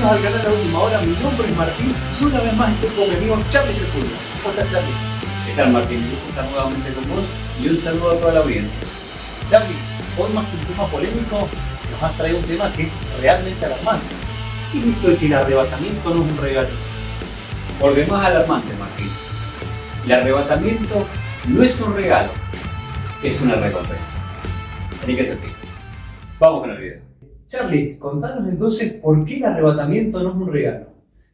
Bienvenidos al canal La Última Hora, mi nombre es Martín y una vez más estoy con mi amigo Charlie Sepúlveda. ¿Cómo estás, Charlie? ¿Qué tal, Martín? Me gusta estar nuevamente con vos y un saludo a toda la audiencia. Charlie, hoy más que un tema polémico, nos has traído un tema que es realmente alarmante. ¿Qué es esto de que el arrebatamiento no es un regalo? Por demás alarmante, Martín. El arrebatamiento no es un regalo, es una recompensa. Tenés que sentir. Vamos con el video. Charlie, contanos entonces por qué el arrebatamiento no es un regalo.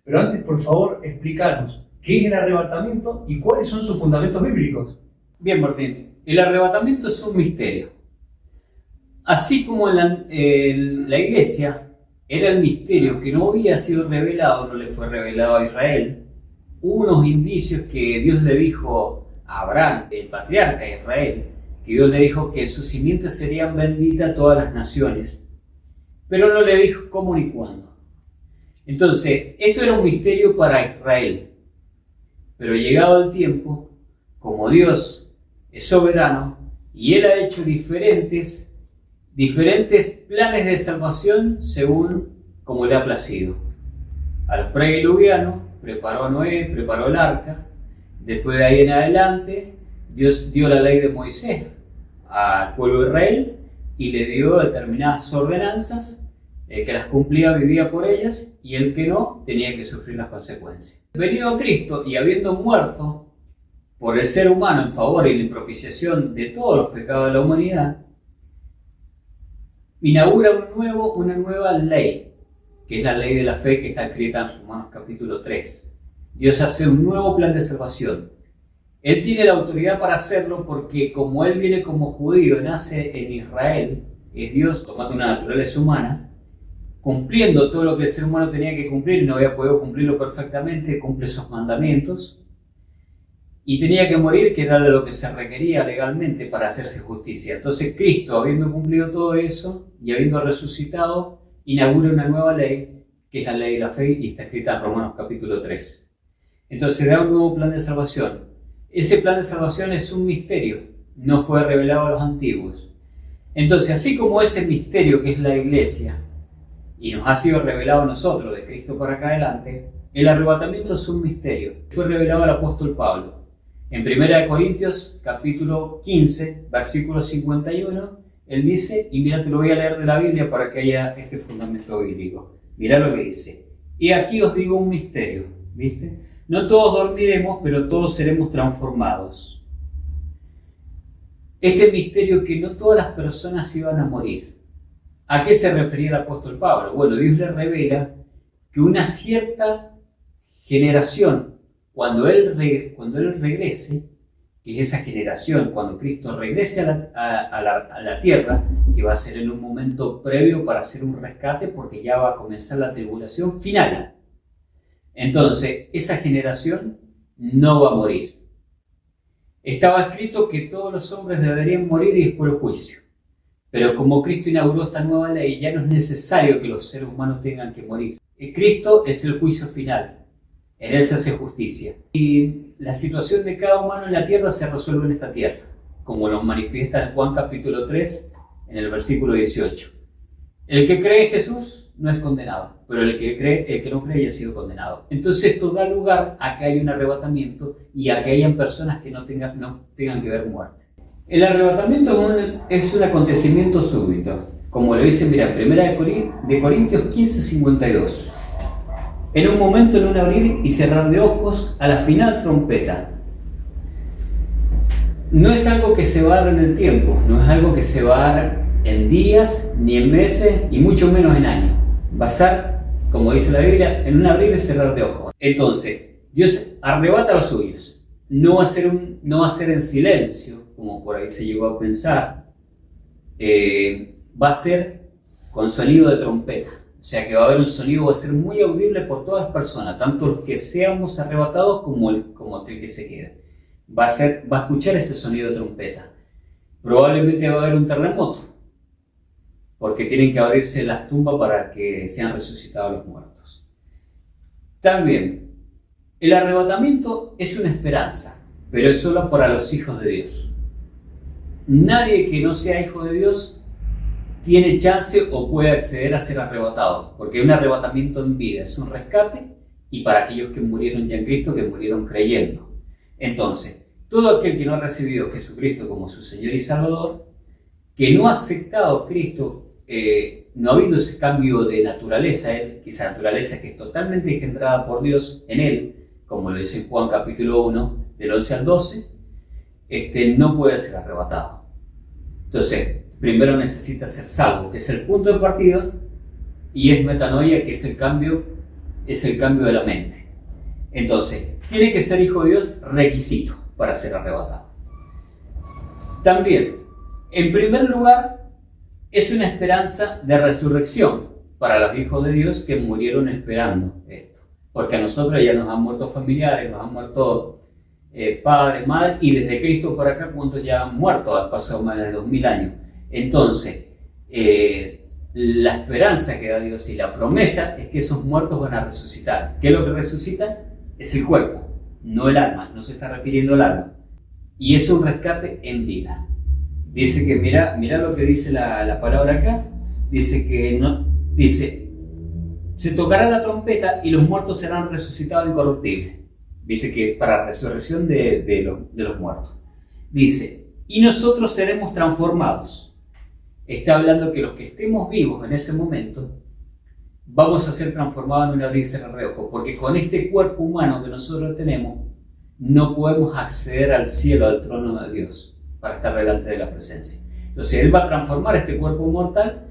Pero antes, por favor, explícanos qué es el arrebatamiento y cuáles son sus fundamentos bíblicos. Bien, Martín. El arrebatamiento es un misterio. Así como en la iglesia era el misterio que no había sido revelado, no le fue revelado a Israel, hubo unos indicios que Dios le dijo a Abraham, el patriarca de Israel, que Dios le dijo que sus simientes serían benditas a todas las naciones, pero no le dijo cómo ni cuándo. Entonces, esto era un misterio para Israel, pero llegado el tiempo, como Dios es soberano y Él ha hecho diferentes planes de salvación según como le ha placido. A los prediluvianos preparó a Noé, preparó el arca. Después de ahí en adelante, Dios dio la ley de Moisés al pueblo de Israel y le dio determinadas ordenanzas. El que las cumplía vivía por ellas y el que no tenía que sufrir las consecuencias. Venido Cristo y habiendo muerto por el ser humano en favor y la propiciación de todos los pecados de la humanidad, inaugura una nueva ley, que es la ley de la fe que está escrita en Romanos capítulo 3. Dios hace un nuevo plan de salvación. Él tiene la autoridad para hacerlo porque como Él viene como judío, nace en Israel, es Dios tomando una naturaleza humana, cumpliendo todo lo que el ser humano tenía que cumplir y no había podido cumplirlo perfectamente, cumple esos mandamientos y tenía que morir, que era lo que se requería legalmente para hacerse justicia. Entonces Cristo, habiendo cumplido todo eso y habiendo resucitado, inaugura una nueva ley, que es la ley de la fe y está escrita en Romanos capítulo 3. Entonces da un nuevo plan de salvación. Ese plan de salvación es un misterio, no fue revelado a los antiguos. Entonces, así como ese misterio que es la iglesia, y nos ha sido revelado a nosotros, de Cristo para acá adelante, el arrebatamiento es un misterio. Fue revelado al apóstol Pablo. En 1 Corintios, capítulo 15, versículo 51, él dice, y mira, te lo voy a leer de la Biblia para que haya este fundamento bíblico. Mira lo que dice. Y aquí os digo un misterio, ¿viste? No todos dormiremos, pero todos seremos transformados. Este misterio que no todas las personas iban a morir. ¿A qué se refería el apóstol Pablo? Bueno, Dios le revela que una cierta generación, cuando él regrese, que es esa generación, cuando Cristo regrese a la tierra, que va a ser en un momento previo para hacer un rescate, porque ya va a comenzar la tribulación final. Entonces, esa generación no va a morir. Estaba escrito que todos los hombres deberían morir y después el juicio. Pero como Cristo inauguró esta nueva ley, ya no es necesario que los seres humanos tengan que morir. Cristo es el juicio final. En Él se hace justicia. Y la situación de cada humano en la tierra se resuelve en esta tierra, como nos manifiesta en Juan capítulo 3, en el versículo 18. El que cree en Jesús no es condenado, pero el que no cree ya ha sido condenado. Entonces esto da lugar a que haya un arrebatamiento y a que hayan personas que no tengan que ver muerte. El arrebatamiento es un acontecimiento súbito, como lo dice, mira, en 1 Corintios 15:52. En un momento, en un abrir y cerrar de ojos, a la final trompeta. No es algo que se va a dar en el tiempo, no es algo que se va a dar en días, ni en meses, y mucho menos en años. Va a ser, como dice la Biblia, en un abrir y cerrar de ojos. Entonces, Dios arrebata a los suyos. No va a ser en silencio, como por ahí se llegó a pensar, va a ser con sonido de trompeta. O sea que va a haber un sonido, va a ser muy audible por todas las personas, tanto los que seamos arrebatados como aquel que se quede. Va a escuchar ese sonido de trompeta. Probablemente va a haber un terremoto, porque tienen que abrirse las tumbas para que sean resucitados los muertos. También, el arrebatamiento es una esperanza, pero es solo para los hijos de Dios. Nadie que no sea hijo de Dios tiene chance o puede acceder a ser arrebatado, porque un arrebatamiento en vida es un rescate, y para aquellos que murieron ya en Cristo, que murieron creyendo. Entonces, todo aquel que no ha recibido a Jesucristo como su Señor y Salvador, que no ha aceptado a Cristo, no ha habido ese cambio de naturaleza, esa naturaleza que es totalmente engendrada por Dios en él, como lo dice en Juan capítulo 1, del 11 al 12, no puede ser arrebatado. Entonces, primero necesita ser salvo, que es el punto de partida, y es metanoia, que es el cambio de la mente. Entonces, tiene que ser hijo de Dios, requisito para ser arrebatado. También, en primer lugar, es una esperanza de resurrección para los hijos de Dios que murieron esperando esto. Porque a nosotros ya nos han muerto familiares, nos han muerto padres, madres, y desde Cristo para acá, ¿cuántos ya han muerto? Han pasado más de 2000 años. Entonces, la esperanza que da Dios y la promesa es que esos muertos van a resucitar. ¿Qué es lo que resucita? Es el cuerpo, no el alma, no se está refiriendo al alma. Y es un rescate en vida. Dice que, mira lo que dice la palabra acá, dice que se tocará la trompeta y los muertos serán resucitados incorruptibles. Viste que para resurrección de los muertos. Dice, y nosotros seremos transformados. Está hablando que los que estemos vivos en ese momento vamos a ser transformados en un abrir y cerrar de ojos, porque con este cuerpo humano que nosotros tenemos no podemos acceder al cielo, al trono de Dios, para estar delante de la presencia. Entonces Él va a transformar este cuerpo mortal,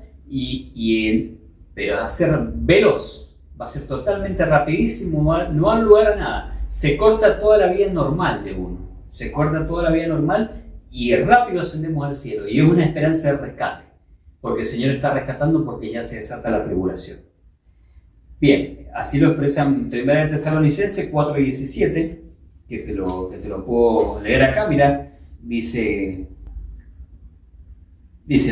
pero va a ser veloz, va a ser totalmente rapidísimo, no va a lugar a nada. Se corta toda la vida normal de uno, se corta toda la vida normal y rápido ascendemos al cielo. Y es una esperanza de rescate, porque el Señor está rescatando, porque ya se desata la tribulación. Bien, así lo expresa en 1 Tesalonicenses 4:17, que te lo puedo leer acá, mirá. Dice,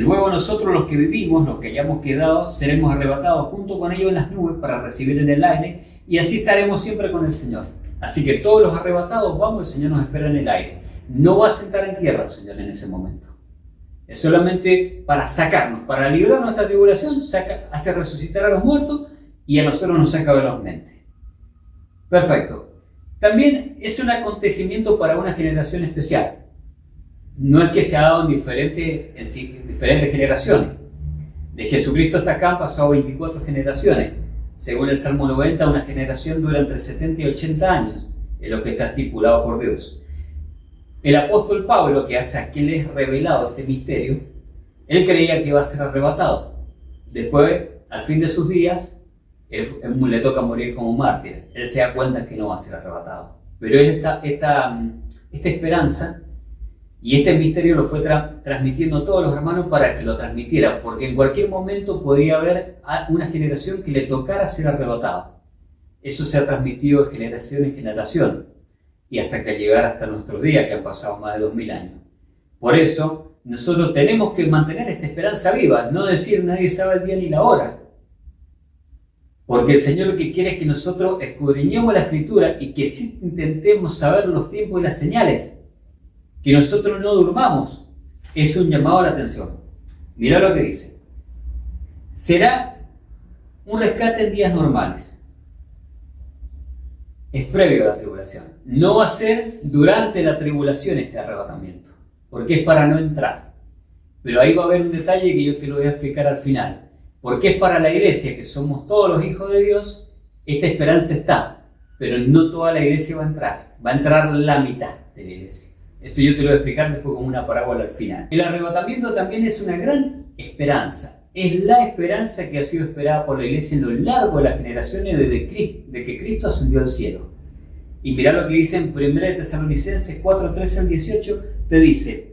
luego nosotros los que vivimos, los que hayamos quedado, seremos arrebatados junto con ellos en las nubes para recibir en el aire, y así estaremos siempre con el Señor. Así que todos los arrebatados vamos, el Señor nos espera en el aire. No va a sentar en tierra el Señor en ese momento. Es solamente para sacarnos, para librar nuestra tribulación, hace resucitar a los muertos y a nosotros nos saca velozmente. Perfecto. También es un acontecimiento para una generación especial. No es que se ha dado en diferentes generaciones. De Jesucristo hasta acá han pasado 24 generaciones. Según el Salmo 90, una generación dura entre 70 y 80 años, es lo que está estipulado por Dios. El apóstol Pablo, que hace a quien le es revelado este misterio, él creía que iba a ser arrebatado. Después, al fin de sus días, él le toca morir como mártir. Él se da cuenta que no va a ser arrebatado. Pero él esta esperanza y este misterio lo fue transmitiendo a todos los hermanos para que lo transmitieran, porque en cualquier momento podía haber una generación que le tocara ser arrebatado. Eso se ha transmitido de generación en generación y hasta que llegara hasta nuestros días, que han pasado más de 2000 años. Por eso, nosotros tenemos que mantener esta esperanza viva, no decir nadie sabe el día ni la hora. Porque el Señor lo que quiere es que nosotros escudriñemos la Escritura y que sí intentemos saber los tiempos y las señales. Que nosotros no durmamos, es un llamado a la atención. Mirá lo que dice. Será un rescate en días normales. Es previo a la tribulación. No va a ser durante la tribulación este arrebatamiento, porque es para no entrar. Pero ahí va a haber un detalle que yo te lo voy a explicar al final. Porque es para la iglesia, que somos todos los hijos de Dios, esta esperanza está. Pero no toda la iglesia va a entrar. Va a entrar la mitad de la iglesia. Esto yo te lo voy a explicar después como una parábola al final. El arrebatamiento también es una gran esperanza. Es la esperanza que ha sido esperada por la iglesia en lo largo de las generaciones de que Cristo ascendió al cielo. Y mirá lo que dice en 1 Tesalonicenses 4:13 al 18, te dice: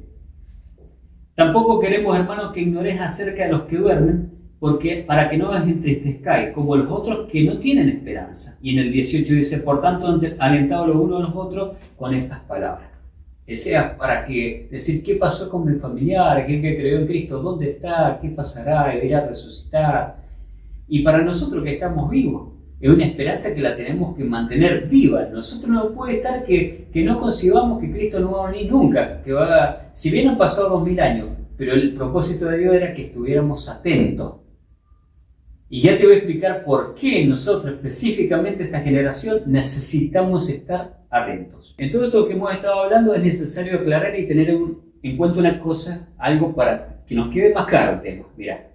tampoco queremos, hermanos, que ignoréis acerca de los que duermen, porque para que no os entristezcáis como los otros que no tienen esperanza. Y en el 18 dice: por tanto, alentados los unos a los otros con estas palabras. Sea para que decir qué pasó con mi familiar, aquel que creyó en Cristo, dónde está, qué pasará, irá a resucitar. Y para nosotros que estamos vivos, es una esperanza que la tenemos que mantener viva. Nosotros no puede estar que no concibamos que Cristo no va a venir nunca. Si bien han pasado 2000 años, pero el propósito de Dios era que estuviéramos atentos. Y ya te voy a explicar por qué nosotros, específicamente esta generación, necesitamos estar atentos. En todo esto que hemos estado hablando es necesario aclarar y tener en cuenta una cosa, algo para que nos quede más claro el tema. Mira,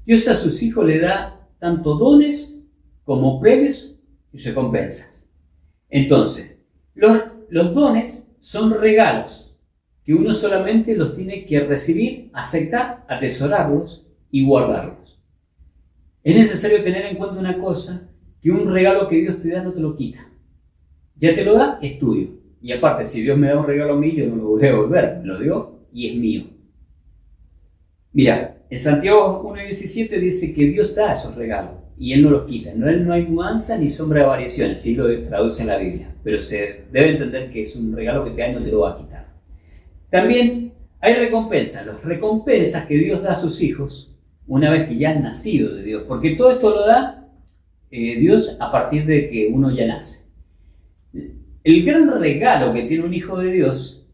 Dios a sus hijos le da tanto dones como premios y recompensas. Entonces, los dones son regalos que uno solamente los tiene que recibir, aceptar, atesorarlos y guardarlos. Es necesario tener en cuenta una cosa, que un regalo que Dios te da no te lo quita. Ya te lo da, es tuyo. Y aparte, si Dios me da un regalo a mí, yo no lo voy a devolver, me lo dio y es mío. Mira, en Santiago 1:17 dice que Dios da esos regalos y Él no los quita. En Él no hay mudanza ni sombra de variación, así lo traduce en la Biblia. Pero se debe entender que es un regalo que te da y no te lo va a quitar. También hay recompensas, las recompensas que Dios da a sus hijos una vez que ya han nacido de Dios. Porque todo esto lo da Dios a partir de que uno ya nace. El gran regalo que tiene un hijo de Dios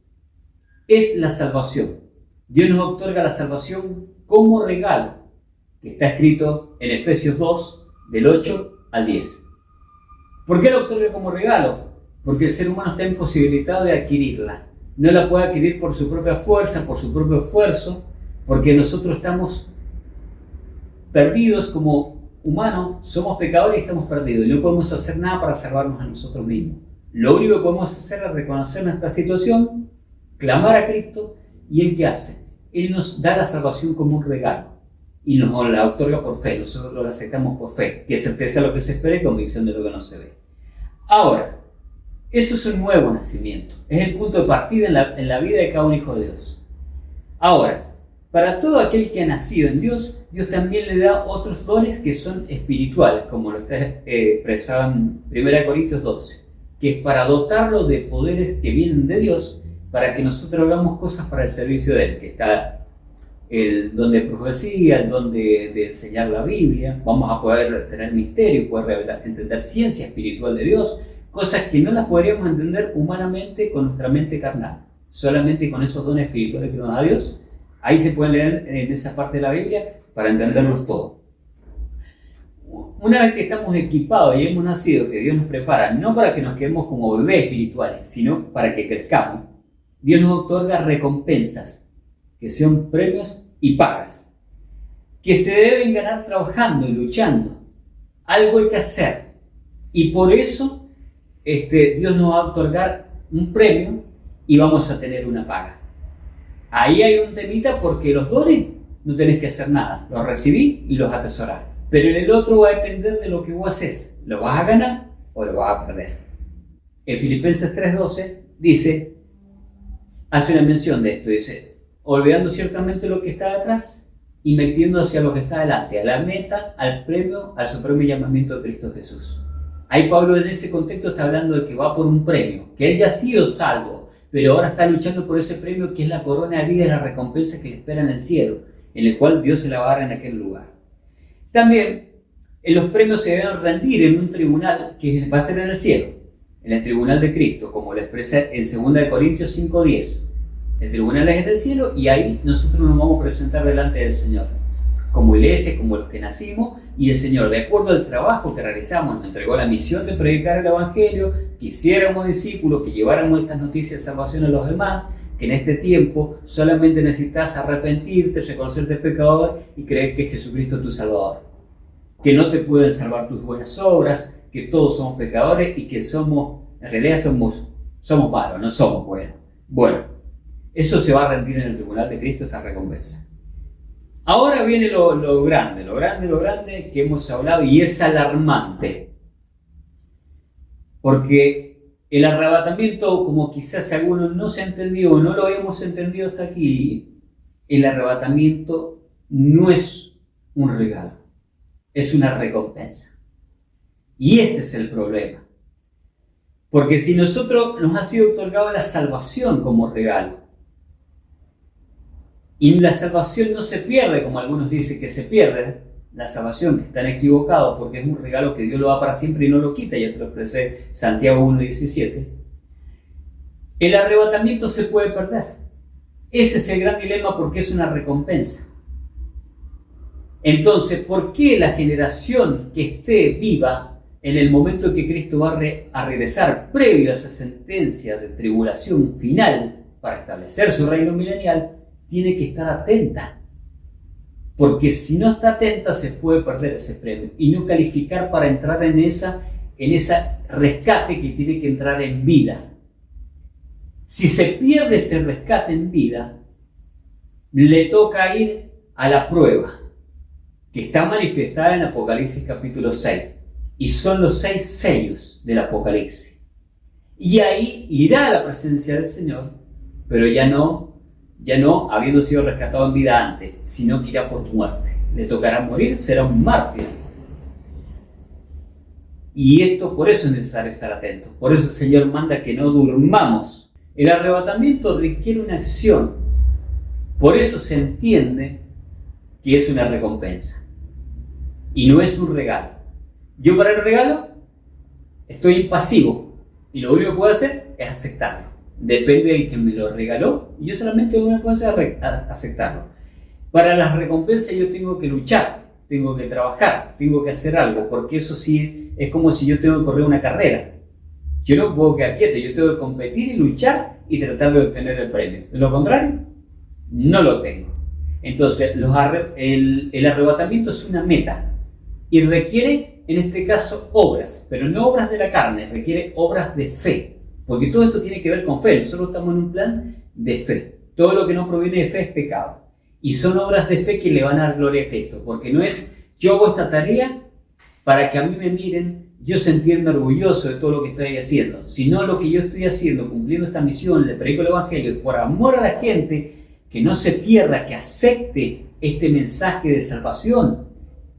es la salvación. Dios nos otorga la salvación como regalo, que está escrito en Efesios 2, del 8 al 10. ¿Por qué la otorga como regalo? Porque el ser humano está imposibilitado de adquirirla. No la puede adquirir por su propia fuerza, por su propio esfuerzo, porque nosotros estamos perdidos como humanos, somos pecadores y estamos perdidos. Y no podemos hacer nada para salvarnos a nosotros mismos. Lo único que podemos hacer es reconocer nuestra situación, clamar a Cristo, y ¿Él qué hace? Él nos da la salvación como un regalo y nos la otorga por fe. Nosotros la aceptamos por fe, que es certeza de lo que se espera y convicción de lo que no se ve. Ahora, eso es un nuevo nacimiento, es el punto de partida en la vida de cada un hijo de Dios. Ahora, para todo aquel que ha nacido en Dios, Dios también le da otros dones que son espirituales, como lo está expresado en 1 Corintios 12, que es para dotarlo de poderes que vienen de Dios, para que nosotros hagamos cosas para el servicio de Él, que está el don de profecía, el don de enseñar la Biblia, vamos a poder tener misterio, poder entender ciencia espiritual de Dios, cosas que no las podríamos entender humanamente con nuestra mente carnal, solamente con esos dones espirituales que nos da Dios. Ahí se pueden leer en esa parte de la Biblia para entenderlos todos. Una vez que estamos equipados y hemos nacido, que Dios nos prepara, no para que nos quedemos como bebés espirituales, sino para que crezcamos, Dios nos otorga recompensas, que son premios y pagas, que se deben ganar trabajando y luchando. Algo hay que hacer. Y por eso Dios nos va a otorgar un premio y vamos a tener una paga. Ahí hay un temita porque los dones no tenés que hacer nada, los recibís y los atesorás. Pero en el otro va a depender de lo que vos haces, ¿lo vas a ganar o lo vas a perder? En Filipenses 3:12 dice, hace una mención de esto, dice, olvidando ciertamente lo que está atrás y metiendo hacia lo que está adelante, a la meta, al premio, al supremo llamamiento de Cristo Jesús. Ahí Pablo en ese contexto está hablando de que va por un premio, que él ya ha sido salvo, pero ahora está luchando por ese premio que es la corona de vida y la recompensa que le espera en el cielo, en el cual Dios se la va a dar en aquel lugar. También los premios se deben rendir en un tribunal que va a ser en el cielo, en el tribunal de Cristo, como lo expresa en 2 Corintios 5:10. El tribunal es en el cielo y ahí nosotros nos vamos a presentar delante del Señor, como iglesia, como los que nacimos, y el Señor, de acuerdo al trabajo que realizamos, nos entregó la misión de predicar el Evangelio, que hiciéramos discípulos, que lleváramos estas noticias de salvación a los demás, que en este tiempo solamente necesitas arrepentirte, reconocerte pecador y creer que Jesucristo es tu Salvador. Que no te pueden salvar tus buenas obras, que todos somos pecadores y que en realidad somos malos, no somos buenos. Bueno, eso se va a rendir en el tribunal de Cristo, esta recompensa. Ahora viene lo grande que hemos hablado y es alarmante. Porque el arrebatamiento, como quizás algunos no se ha entendido o no lo habíamos entendido hasta aquí, el arrebatamiento no es un regalo, es una recompensa. Y este es el problema. Porque si nosotros nos ha sido otorgada la salvación como regalo, y la salvación no se pierde, como algunos dicen que se pierde, la salvación, que están equivocados porque es un regalo que Dios lo da para siempre y no lo quita, ya te lo expresé Santiago 1:17. El arrebatamiento se puede perder. Ese es el gran dilema porque es una recompensa. Entonces, ¿por qué la generación que esté viva en el momento en que Cristo va a regresar, previo a esa sentencia de tribulación final para establecer su reino milenial, tiene que estar atenta? Porque si no está atenta se puede perder ese premio y no calificar para entrar en esa rescate que tiene que entrar en vida. Si se pierde ese rescate en vida, le toca ir a la prueba, que está manifestada en Apocalipsis capítulo 6, y son los 6 sellos del Apocalipsis. Y ahí irá a la presencia del Señor, pero ya no habiendo sido rescatado en vida antes, sino que irá por muerte. Le tocará morir, será un mártir. Y esto, por eso es necesario estar atentos. Por eso el Señor manda que no durmamos. El arrebatamiento requiere una acción. Por eso se entiende que es una recompensa. Y no es un regalo. Yo para el regalo estoy impasivo. Y lo único que puedo hacer es aceptarlo. Depende del que me lo regaló. Y yo solamente tengo una cosa, aceptarlo. Para las recompensas yo tengo que luchar. Tengo que trabajar. Tengo que hacer algo. Porque eso sí es como si yo tengo que correr una carrera. Yo no puedo quedar quieto, yo tengo que competir y luchar y tratar de obtener el premio. De lo contrario, no lo tengo. Entonces, el arrebatamiento es una meta y requiere, en este caso, obras, pero no obras de la carne, requiere obras de fe. Porque todo esto tiene que ver con fe, nosotros estamos en un plan de fe. Todo lo que no proviene de fe es pecado. Y son obras de fe que le van a dar gloria a Cristo, porque no es yo hago esta tarea para que a mí me miren, yo sentirme orgulloso de todo lo que estoy haciendo, sino lo que yo estoy haciendo, cumpliendo esta misión, le predico el Evangelio, por amor a la gente, que no se pierda, que acepte este mensaje de salvación,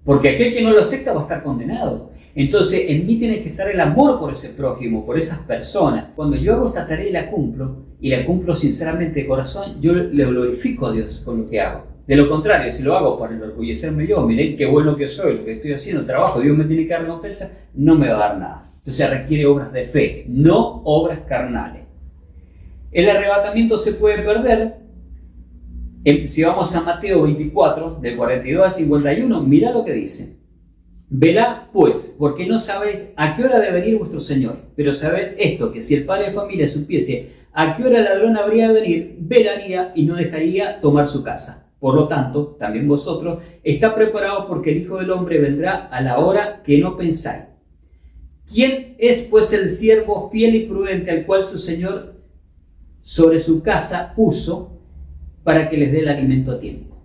porque aquel que no lo acepta va a estar condenado. Entonces, en mí tiene que estar el amor por ese prójimo, por esas personas. Cuando yo hago esta tarea y la cumplo sinceramente de corazón, yo le glorifico a Dios con lo que hago. De lo contrario, si lo hago para enorgullecerme yo, miren qué bueno que soy, lo que estoy haciendo, el trabajo, Dios me tiene que dar recompensa, no me va a dar nada. Entonces requiere obras de fe, no obras carnales. El arrebatamiento se puede perder. Si vamos a Mateo 24, del 42 al 51, mira lo que dice. Velad pues, porque no sabéis a qué hora debe venir vuestro Señor. Pero sabed esto, que si el padre de familia supiese a qué hora el ladrón habría de venir, velaría y no dejaría tomar su casa. Por lo tanto, también vosotros, estad preparados porque el Hijo del Hombre vendrá a la hora que no pensáis. ¿Quién es pues el siervo fiel y prudente al cual su Señor sobre su casa puso para que les dé el alimento a tiempo?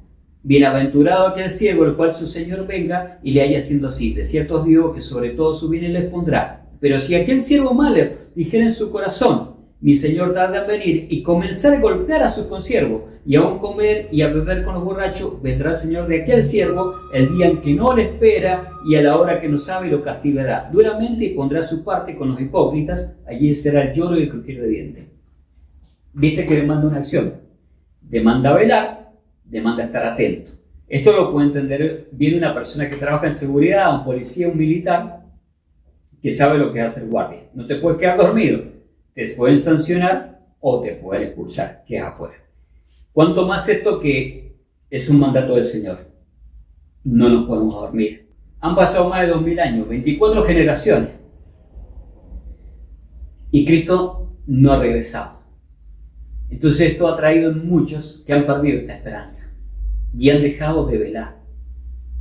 Bienaventurado aquel siervo el cual su Señor venga y le haya haciendo así. De cierto os digo que sobre todo su bien les pondrá. Pero si aquel siervo malo dijera en su corazón, mi Señor tarda en venir, y comenzar a golpear a sus consiervos, y aún comer y a beber con los borrachos, vendrá el Señor de aquel siervo el día en que no le espera y a la hora que no sabe, y lo castigará duramente y pondrá su parte con los hipócritas. Allí será el lloro y el crujir de dientes. Viste que demanda una acción. Demanda velar, demanda estar atento. Esto lo puede entender bien una persona que trabaja en seguridad, un policía, un militar, que sabe lo que hace el guardia. No te puedes quedar dormido. Te pueden sancionar o te pueden expulsar, que es afuera. Cuanto más esto que es un mandato del Señor. No nos podemos dormir. Han pasado más de 2000 años, 24 generaciones. Y Cristo no ha regresado. Entonces esto ha traído en muchos que han perdido esta esperanza. Y han dejado de velar.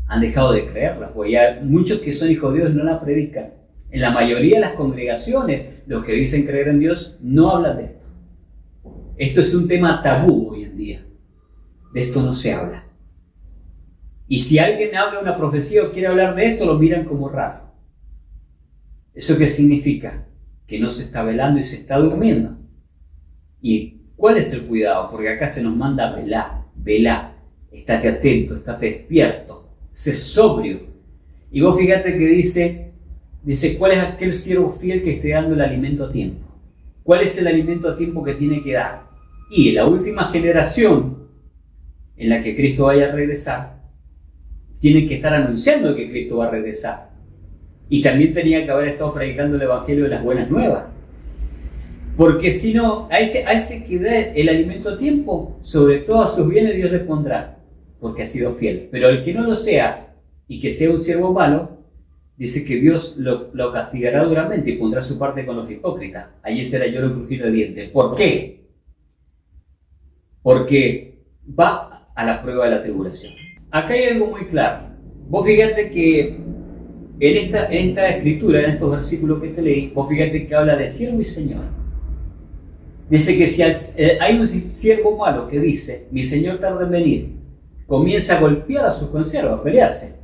Han dejado de creerla. Porque ya muchos que son hijos de Dios no la predican. En la mayoría de las congregaciones, los que dicen creer en Dios no hablan de esto. Esto es un tema tabú hoy en día. De esto no se habla. Y si alguien habla una profecía o quiere hablar de esto, lo miran como raro. ¿Eso qué significa? Que no se está velando y se está durmiendo. ¿Y cuál es el cuidado? Porque acá se nos manda velar. Estate atento, estate despierto, sé sobrio. Y vos fíjate que dice, ¿cuál es aquel siervo fiel que esté dando el alimento a tiempo? ¿Cuál es el alimento a tiempo que tiene que dar? Y en la última generación en la que Cristo vaya a regresar, tiene que estar anunciando que Cristo va a regresar. Y también tenía que haber estado predicando el Evangelio de las buenas nuevas. Porque si no, a ese que da el alimento a tiempo, sobre todos sus bienes Dios le pondrá, porque ha sido fiel. Pero el que no lo sea y que sea un siervo malo, dice que Dios lo castigará duramente y pondrá su parte con los hipócritas. Allí será lloro y crujir de dientes. ¿Por qué? Porque va a la prueba de la tribulación. Acá hay algo muy claro. Vos fíjate que en esta escritura, en estos versículos que te leí, vos fíjate que habla de siervo y señor. Dice que si hay un siervo malo que dice, mi señor tarda en venir, comienza a golpear a sus consiervos, a pelearse,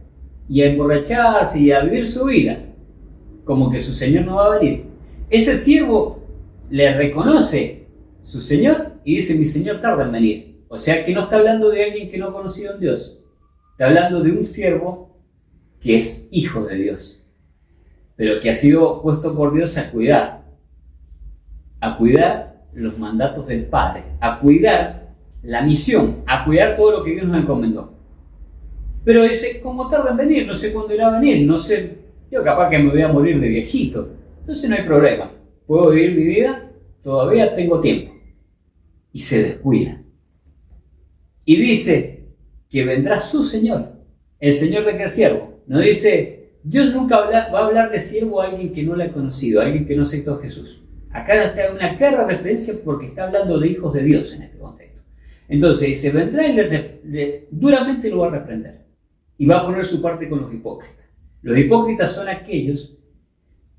y a emborracharse y a vivir su vida, como que su señor no va a venir. Ese siervo le reconoce su señor y dice, mi señor tarda en venir. O sea que no está hablando de alguien que no ha conocido a Dios. Está hablando de un siervo que es hijo de Dios, pero que ha sido puesto por Dios a cuidar los mandatos del Padre, a cuidar la misión, a cuidar todo lo que Dios nos encomendó. Pero dice, ¿cómo tarda en venir? No sé cuándo irá a venir, no sé, yo capaz que me voy a morir de viejito. Entonces no hay problema, puedo vivir mi vida, todavía tengo tiempo. Y se descuida. Y dice que vendrá su Señor, el Señor de aquel siervo. No dice, Dios nunca va a hablar de siervo a alguien que no le ha conocido, a alguien que no aceptó a Jesús. Acá está una clara referencia porque está hablando de hijos de Dios en este contexto. Entonces dice, vendrá y duramente lo va a reprender. Y va a poner su parte con los hipócritas. Los hipócritas son aquellos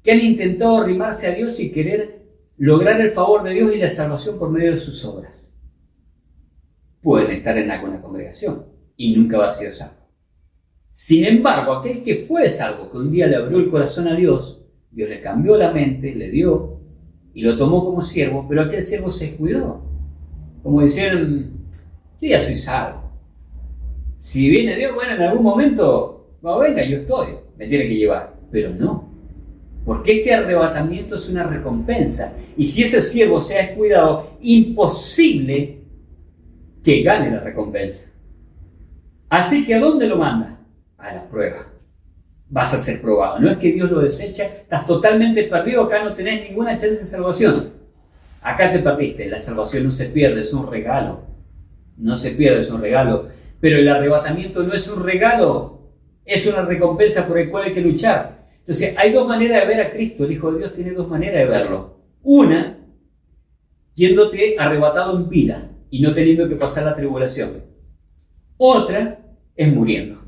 que han intentado arrimarse a Dios y querer lograr el favor de Dios y la salvación por medio de sus obras. Pueden estar en alguna congregación y nunca haber sido salvo. Sin embargo, aquel que fue salvo, que un día le abrió el corazón a Dios, Dios le cambió la mente, le dio y lo tomó como siervo, pero aquel siervo se descuidó. Como decían, yo ya soy salvo. Si viene Dios, bueno, en algún momento, no, venga, yo estoy, me tiene que llevar. Pero no, porque este arrebatamiento es una recompensa. Y si ese siervo se ha descuidado, imposible que gane la recompensa. Así que ¿a dónde lo manda? A la prueba. Vas a ser probado. No es que Dios lo desecha, estás totalmente perdido, acá no tenés ninguna chance de salvación. Acá te perdiste, la salvación no se pierde, es un regalo. No se pierde, es un regalo. Pero el arrebatamiento no es un regalo, es una recompensa por el cual hay que luchar. Entonces, hay dos maneras de ver a Cristo. El Hijo de Dios tiene dos maneras de verlo. Una, yéndote arrebatado en vida y no teniendo que pasar la tribulación. Otra es muriendo.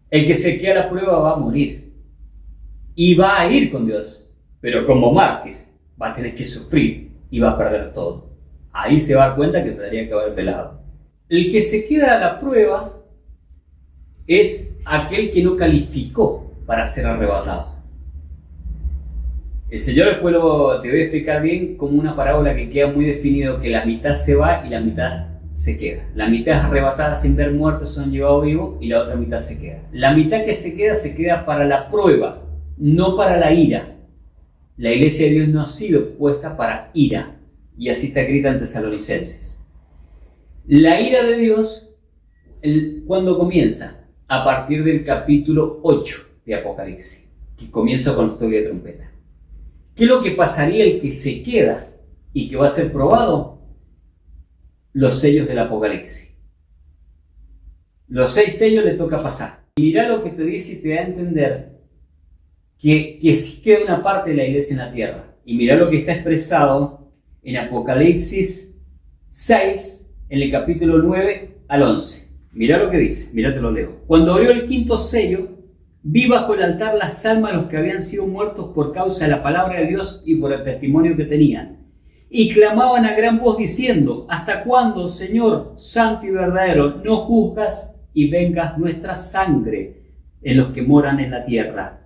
El que se queda a la prueba va a morir y va a ir con Dios, pero como mártir va a tener que sufrir y va a perder todo. Ahí se va a dar cuenta que tendría que haber velado. El que se queda a la prueba es aquel que no calificó para ser arrebatado. El Señor después te voy a explicar bien como una parábola que queda muy definido, que la mitad se va y la mitad se queda. La mitad es arrebatada sin ver muertos, son llevados vivos, y la otra mitad se queda. La mitad que se queda para la prueba, no para la ira. La iglesia de Dios no ha sido puesta para ira, y así está escrita en Tesalonicenses. La ira de Dios, ¿cuándo comienza? A partir del capítulo 8 de Apocalipsis, que comienza con los toques de trompeta. ¿Qué es lo que pasaría el que se queda y que va a ser probado? Los sellos del Apocalipsis. Los 6 sellos le toca pasar. Y mirá lo que te dice y te da a entender que sí queda una parte de la iglesia en la tierra. Y mirá lo que está expresado en Apocalipsis 6, en el capítulo 9 al 11. Mirá lo que dice, mirá, te lo leo. Cuando abrió el 5º sello, vi bajo el altar las almas de los que habían sido muertos por causa de la palabra de Dios y por el testimonio que tenían. Y clamaban a gran voz diciendo, ¿hasta cuándo, Señor, santo y verdadero, no juzgas y vengas nuestra sangre en los que moran en la tierra?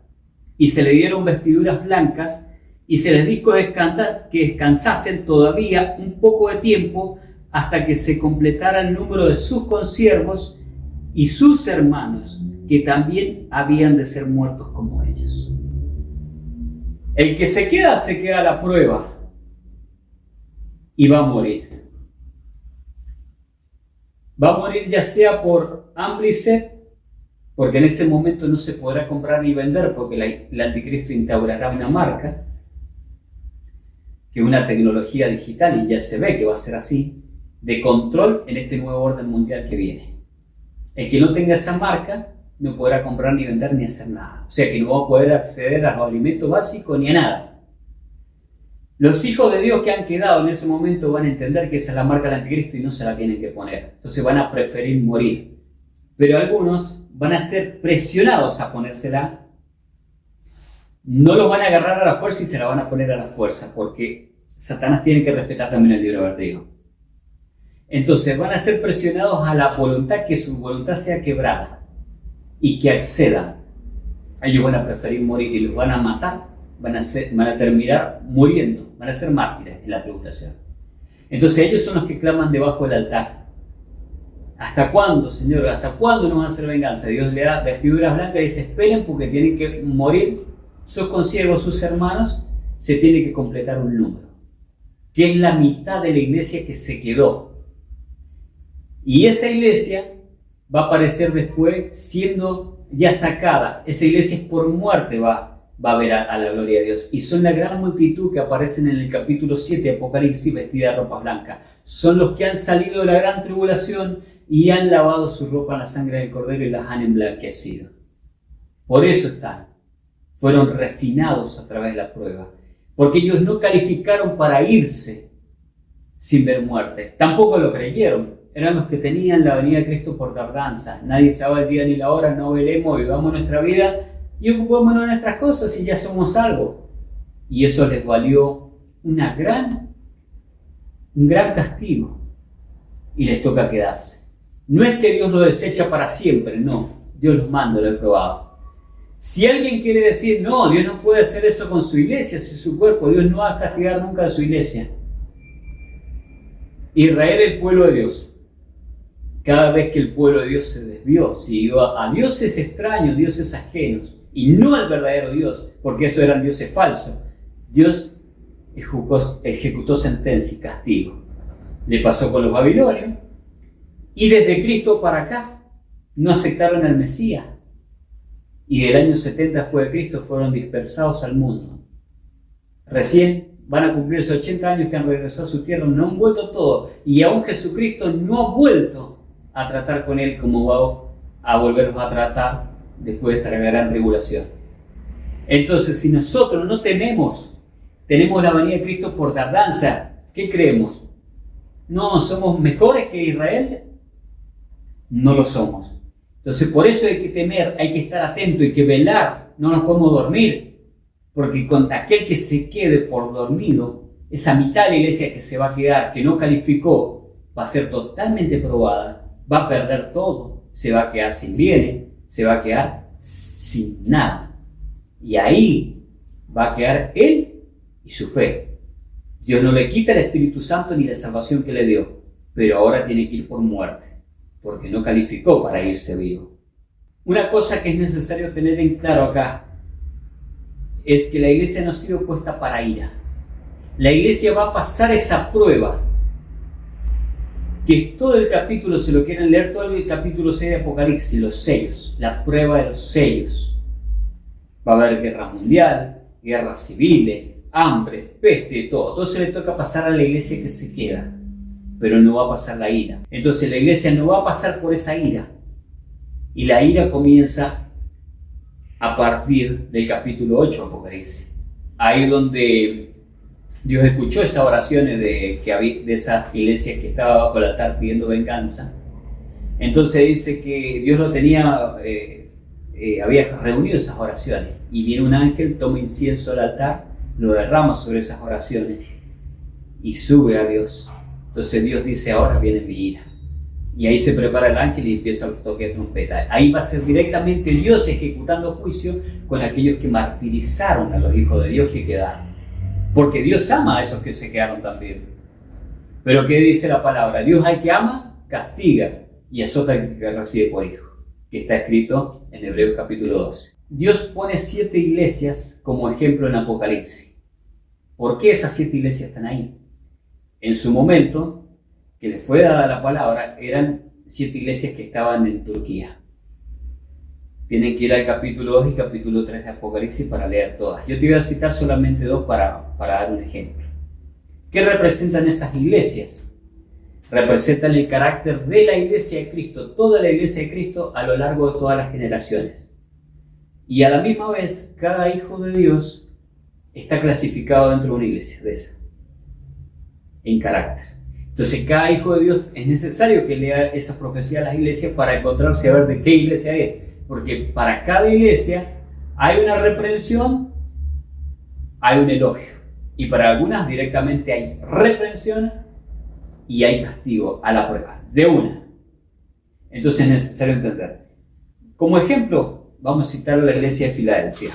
Y se le dieron vestiduras blancas y se les dijo que descansasen todavía un poco de tiempo hasta que se completara el número de sus consiervos y sus hermanos, que también habían de ser muertos como ellos. El que se queda a la prueba y va a morir. Va a morir ya sea por hambre y sed, porque en ese momento no se podrá comprar ni vender, porque el anticristo instaurará una marca. que una tecnología digital, y ya se ve que va a ser así, de control en este nuevo orden mundial que viene. El que no tenga esa marca no podrá comprar ni vender ni hacer nada. O sea que no va a poder acceder a los alimentos básicos ni a nada. Los hijos de Dios que han quedado en ese momento van a entender que esa es la marca del anticristo y no se la tienen que poner. Entonces van a preferir morir. Pero algunos van a ser presionados a ponérsela. No los van a agarrar a la fuerza y se la van a poner a la fuerza, porque Satanás tiene que respetar también el libre albedrío. Entonces van a ser presionados a la voluntad, que su voluntad sea quebrada y que accedan. Ellos van a preferir morir y los van a matar, van a terminar muriendo, van a ser mártires en la tribulación. Entonces ellos son los que claman debajo del altar. ¿Hasta cuándo, Señor? ¿Hasta cuándo nos van a hacer venganza? Dios le da vestiduras blancas y dice, esperen porque tienen que morir sus consiervos, sus hermanos, se tiene que completar un número, que es la mitad de la iglesia que se quedó. Y esa iglesia va a aparecer después siendo ya sacada. Esa iglesia es por muerte va a ver a la gloria de Dios. Y son la gran multitud que aparecen en el capítulo 7 de Apocalipsis vestida de ropa blanca. Son los que han salido de la gran tribulación y han lavado su ropa en la sangre del Cordero y las han emblanquecido. Por eso fueron refinados a través de la prueba. Porque ellos no calificaron para irse sin ver muerte. Tampoco lo creyeron. Eran los que tenían la venida de Cristo por tardanza. Nadie sabe el día ni la hora, no veremos, vivamos nuestra vida y ocupémonos de nuestras cosas y ya somos salvos. Y eso les valió un gran castigo. Y les toca quedarse. No es que Dios lo desecha para siempre, no. Dios los manda, lo he probado. Si alguien quiere decir, no, Dios no puede hacer eso con su iglesia, si su cuerpo, Dios no va a castigar nunca a su iglesia. Israel, el pueblo de Dios. Cada vez que el pueblo de Dios se desvió, siguió a dioses extraños, dioses ajenos, y no al verdadero Dios, porque esos eran dioses falsos, Dios ejecutó sentencia y castigo. Le pasó con los babilonios, y desde Cristo para acá no aceptaron al Mesías, y del año 70 después de Cristo fueron dispersados al mundo. Recién van a cumplirse 80 años que han regresado a su tierra, no han vuelto todos, y aún Jesucristo no ha vuelto a tratar con él como va a volvernos a tratar después de esta gran tribulación. Entonces, si nosotros no tenemos la venida de Cristo por tardanza, ¿qué creemos? ¿No somos mejores que Israel? No lo somos. Entonces, por eso hay que temer, hay que estar atento, hay que velar, no nos podemos dormir, porque con aquel que se quede por dormido, esa mitad de la iglesia que se va a quedar, que no calificó, va a ser totalmente probada, va a perder todo, se va a quedar sin bienes, se va a quedar sin nada. Y ahí va a quedar él y su fe. Dios no le quita el Espíritu Santo ni la salvación que le dio, pero ahora tiene que ir por muerte, porque no calificó para irse vivo. Una cosa que es necesario tener en claro acá es que la iglesia no ha sido puesta para ira. La iglesia va a pasar esa prueba, que es todo el capítulo, si lo quieren leer, todo el capítulo 6 de Apocalipsis, los sellos, la prueba de los sellos. Va a haber guerra mundial, guerras civiles, hambre, peste, todo. Entonces le toca pasar a la iglesia que se queda, pero no va a pasar la ira. Entonces la iglesia no va a pasar por esa ira. Y la ira comienza a partir del capítulo 8 de Apocalipsis. Ahí donde Dios escuchó esas oraciones de esa iglesia que estaba bajo el altar pidiendo venganza. Entonces dice que Dios lo tenía, había reunido esas oraciones. Y viene un ángel, toma incienso al altar, lo derrama sobre esas oraciones y sube a Dios. Entonces Dios dice, ahora viene mi ira. Y ahí se prepara el ángel y empieza el toque de trompeta. Ahí va a ser directamente Dios ejecutando juicio con aquellos que martirizaron a los hijos de Dios que quedaron. Porque Dios ama a esos que se quedaron también. Pero ¿qué dice la palabra? Dios al que ama, castiga y azota al que recibe por hijo. Que está escrito en Hebreos capítulo 12. Dios pone 7 iglesias como ejemplo en Apocalipsis. ¿Por qué esas 7 iglesias están ahí? En su momento, que les fue dada la palabra, eran 7 iglesias que estaban en Turquía. Tienen que ir al capítulo 2 y capítulo 3 de Apocalipsis para leer todas. Yo te voy a citar solamente 2 para dar un ejemplo. ¿Qué representan esas iglesias? Representan el carácter de la iglesia de Cristo, toda la iglesia de Cristo a lo largo de todas las generaciones. Y a la misma vez, cada hijo de Dios está clasificado dentro de una iglesia de esa, en carácter. Entonces, cada hijo de Dios es necesario que lea esa profecía a las iglesias para encontrarse a ver de qué iglesia es. Porque para cada iglesia hay una reprensión, hay un elogio. Y para algunas directamente hay reprensión y hay castigo a la prueba, de una. Entonces es necesario entender. Como ejemplo, vamos a citar a la iglesia de Filadelfia.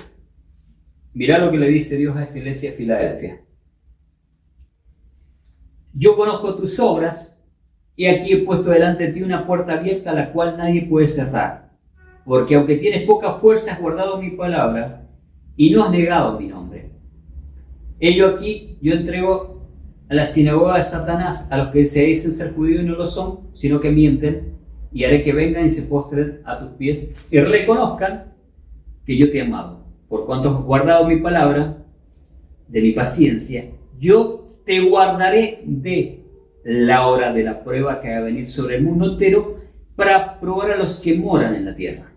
Mirá lo que le dice Dios a esta iglesia de Filadelfia. Yo conozco tus obras, y aquí he puesto delante de ti una puerta abierta a la cual nadie puede cerrar. Porque aunque tienes poca fuerza, has guardado mi palabra y no has negado mi nombre. Ello aquí yo entrego a la sinagoga de Satanás, a los que se dicen ser judíos y no lo son, sino que mienten, y haré que vengan y se postren a tus pies y reconozcan que yo te he amado. Por cuanto has guardado mi palabra, de mi paciencia, yo te guardaré de la hora de la prueba que va a venir sobre el mundo entero para probar a los que moran en la tierra.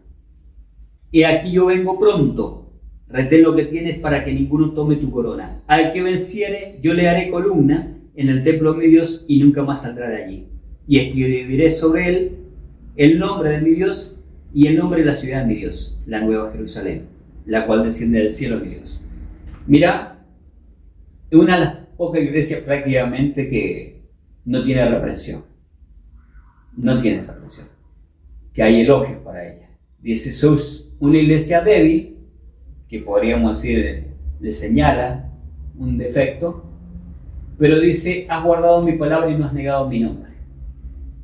Y aquí yo vengo pronto, retén lo que tienes para que ninguno tome tu corona. Al que venciere, yo le haré columna en el templo de mi Dios y nunca más saldrá de allí. Y escribiré sobre él el nombre de mi Dios y el nombre de la ciudad de mi Dios, la nueva Jerusalén, la cual desciende del cielo de mi Dios. Mira, una de las pocas iglesias prácticamente que no tiene reprensión. No tiene reprensión. Que hay elogios para ella. Dice, sos una iglesia débil, que podríamos decir, le señala un defecto, pero dice, has guardado mi palabra y no has negado mi nombre.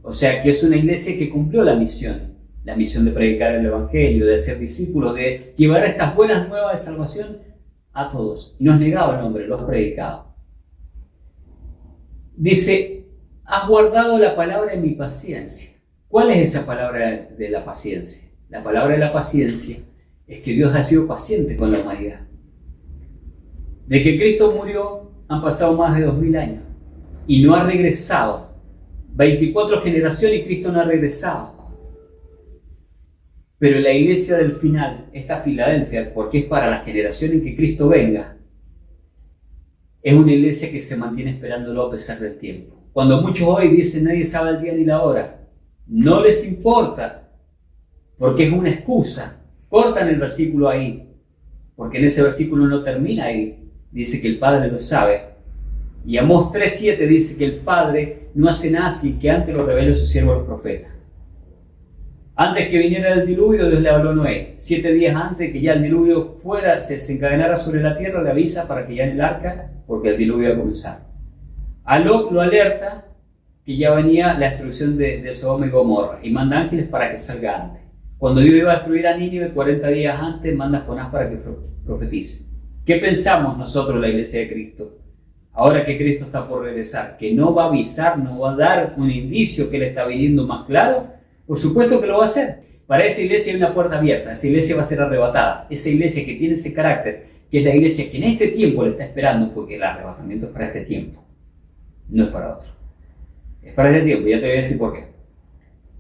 O sea, que es una iglesia que cumplió la misión de predicar el evangelio, de ser discípulos, de llevar estas buenas nuevas de salvación a todos. No has negado el nombre, lo has predicado. Dice, has guardado la palabra de mi paciencia. ¿Cuál es esa palabra de la paciencia? La palabra de la paciencia es que Dios ha sido paciente con la humanidad. De que Cristo murió han pasado más de 2000 años y no ha regresado. 24 generaciones y Cristo no ha regresado. Pero la iglesia del final, esta Filadelfia, porque es para la generación en que Cristo venga, es una iglesia que se mantiene esperándolo a pesar del tiempo. Cuando muchos hoy dicen nadie sabe el día ni la hora, no les importa, porque es una excusa. Cortan el versículo ahí, porque en ese versículo no termina ahí. Dice que el Padre lo sabe. Y Amós 3:7 dice que el Padre no hace nada sin que antes lo revele a su siervo los profetas. Antes que viniera el diluvio, Dios le habló a Noé. 7 días antes que ya el diluvio fuera, se desencadenara sobre la tierra, le avisa para que ya en el arca, porque el diluvio iba a comenzar. A Lot lo alerta que ya venía la destrucción de Sodoma y Gomorra y manda ángeles para que salga antes. Cuando Dios iba a destruir a Nínive 40 días antes, manda a Jonás para que profetice. ¿Qué pensamos nosotros, la iglesia de Cristo? Ahora que Cristo está por regresar, que no va a avisar, no va a dar un indicio que Él está viniendo más claro. Por supuesto que lo va a hacer. Para esa iglesia hay una puerta abierta, esa iglesia va a ser arrebatada. Esa iglesia que tiene ese carácter, que es la iglesia que en este tiempo le está esperando, porque el arrebatamiento es para este tiempo, no es para otro. Es para este tiempo, ya te voy a decir por qué.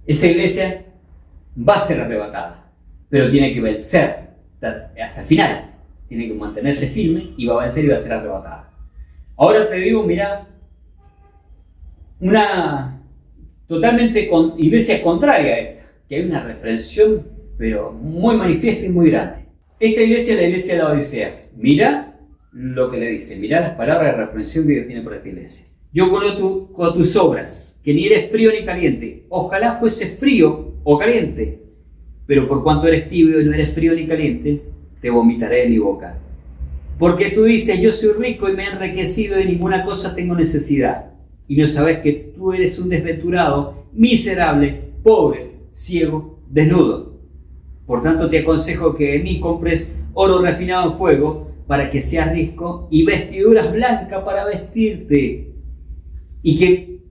Esa iglesia va a ser arrebatada, pero tiene que vencer hasta el final. Tiene que mantenerse firme y va a vencer y va a ser arrebatada. Ahora te digo, mira, una totalmente iglesia contraria a esta, que hay una reprensión, pero muy manifiesta y muy grande. Esta iglesia es la iglesia de la Odisea. Mira lo que le dice, mira las palabras de reprensión que Dios tiene por esta iglesia. Yo conozco tus obras, que ni eres frío ni caliente. Ojalá fuese frío o caliente, pero por cuanto eres tibio y no eres frío ni caliente, te vomitaré de mi boca. Porque tú dices, yo soy rico y me he enriquecido y de ninguna cosa tengo necesidad. Y no sabes que tú eres un desventurado, miserable, pobre, ciego, desnudo. Por tanto te aconsejo que de mí compres oro refinado en fuego para que seas rico y vestiduras blancas para vestirte y que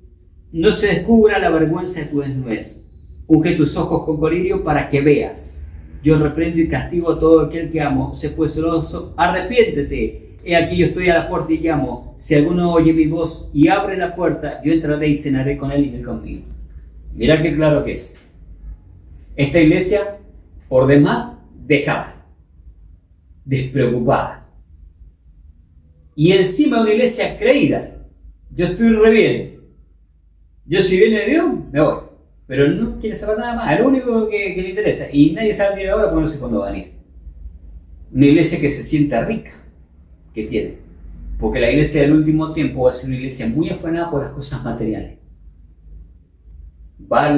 no se descubra la vergüenza de tu desnudez. Unge tus ojos con colirio para que veas. Yo reprendo y castigo a todo aquel que amo. Sé pues celoso, arrepiéntete he aquí yo estoy a la puerta y llamo. Si alguno oye mi voz y abre la puerta, yo entraré y cenaré con él y él conmigo. Mirá qué claro que es. Esta iglesia, por demás, dejada, despreocupada. Y encima una iglesia creída. Yo estoy re bien. Yo si viene de Dios, me voy. Pero no quiere saber nada más. Es lo único que le interesa. Y nadie sabe ni ahora porque no sé cuándo va a venir. Una iglesia que se sienta rica, que tiene. Porque la iglesia del último tiempo va a ser una iglesia muy afanada por las cosas materiales. Va a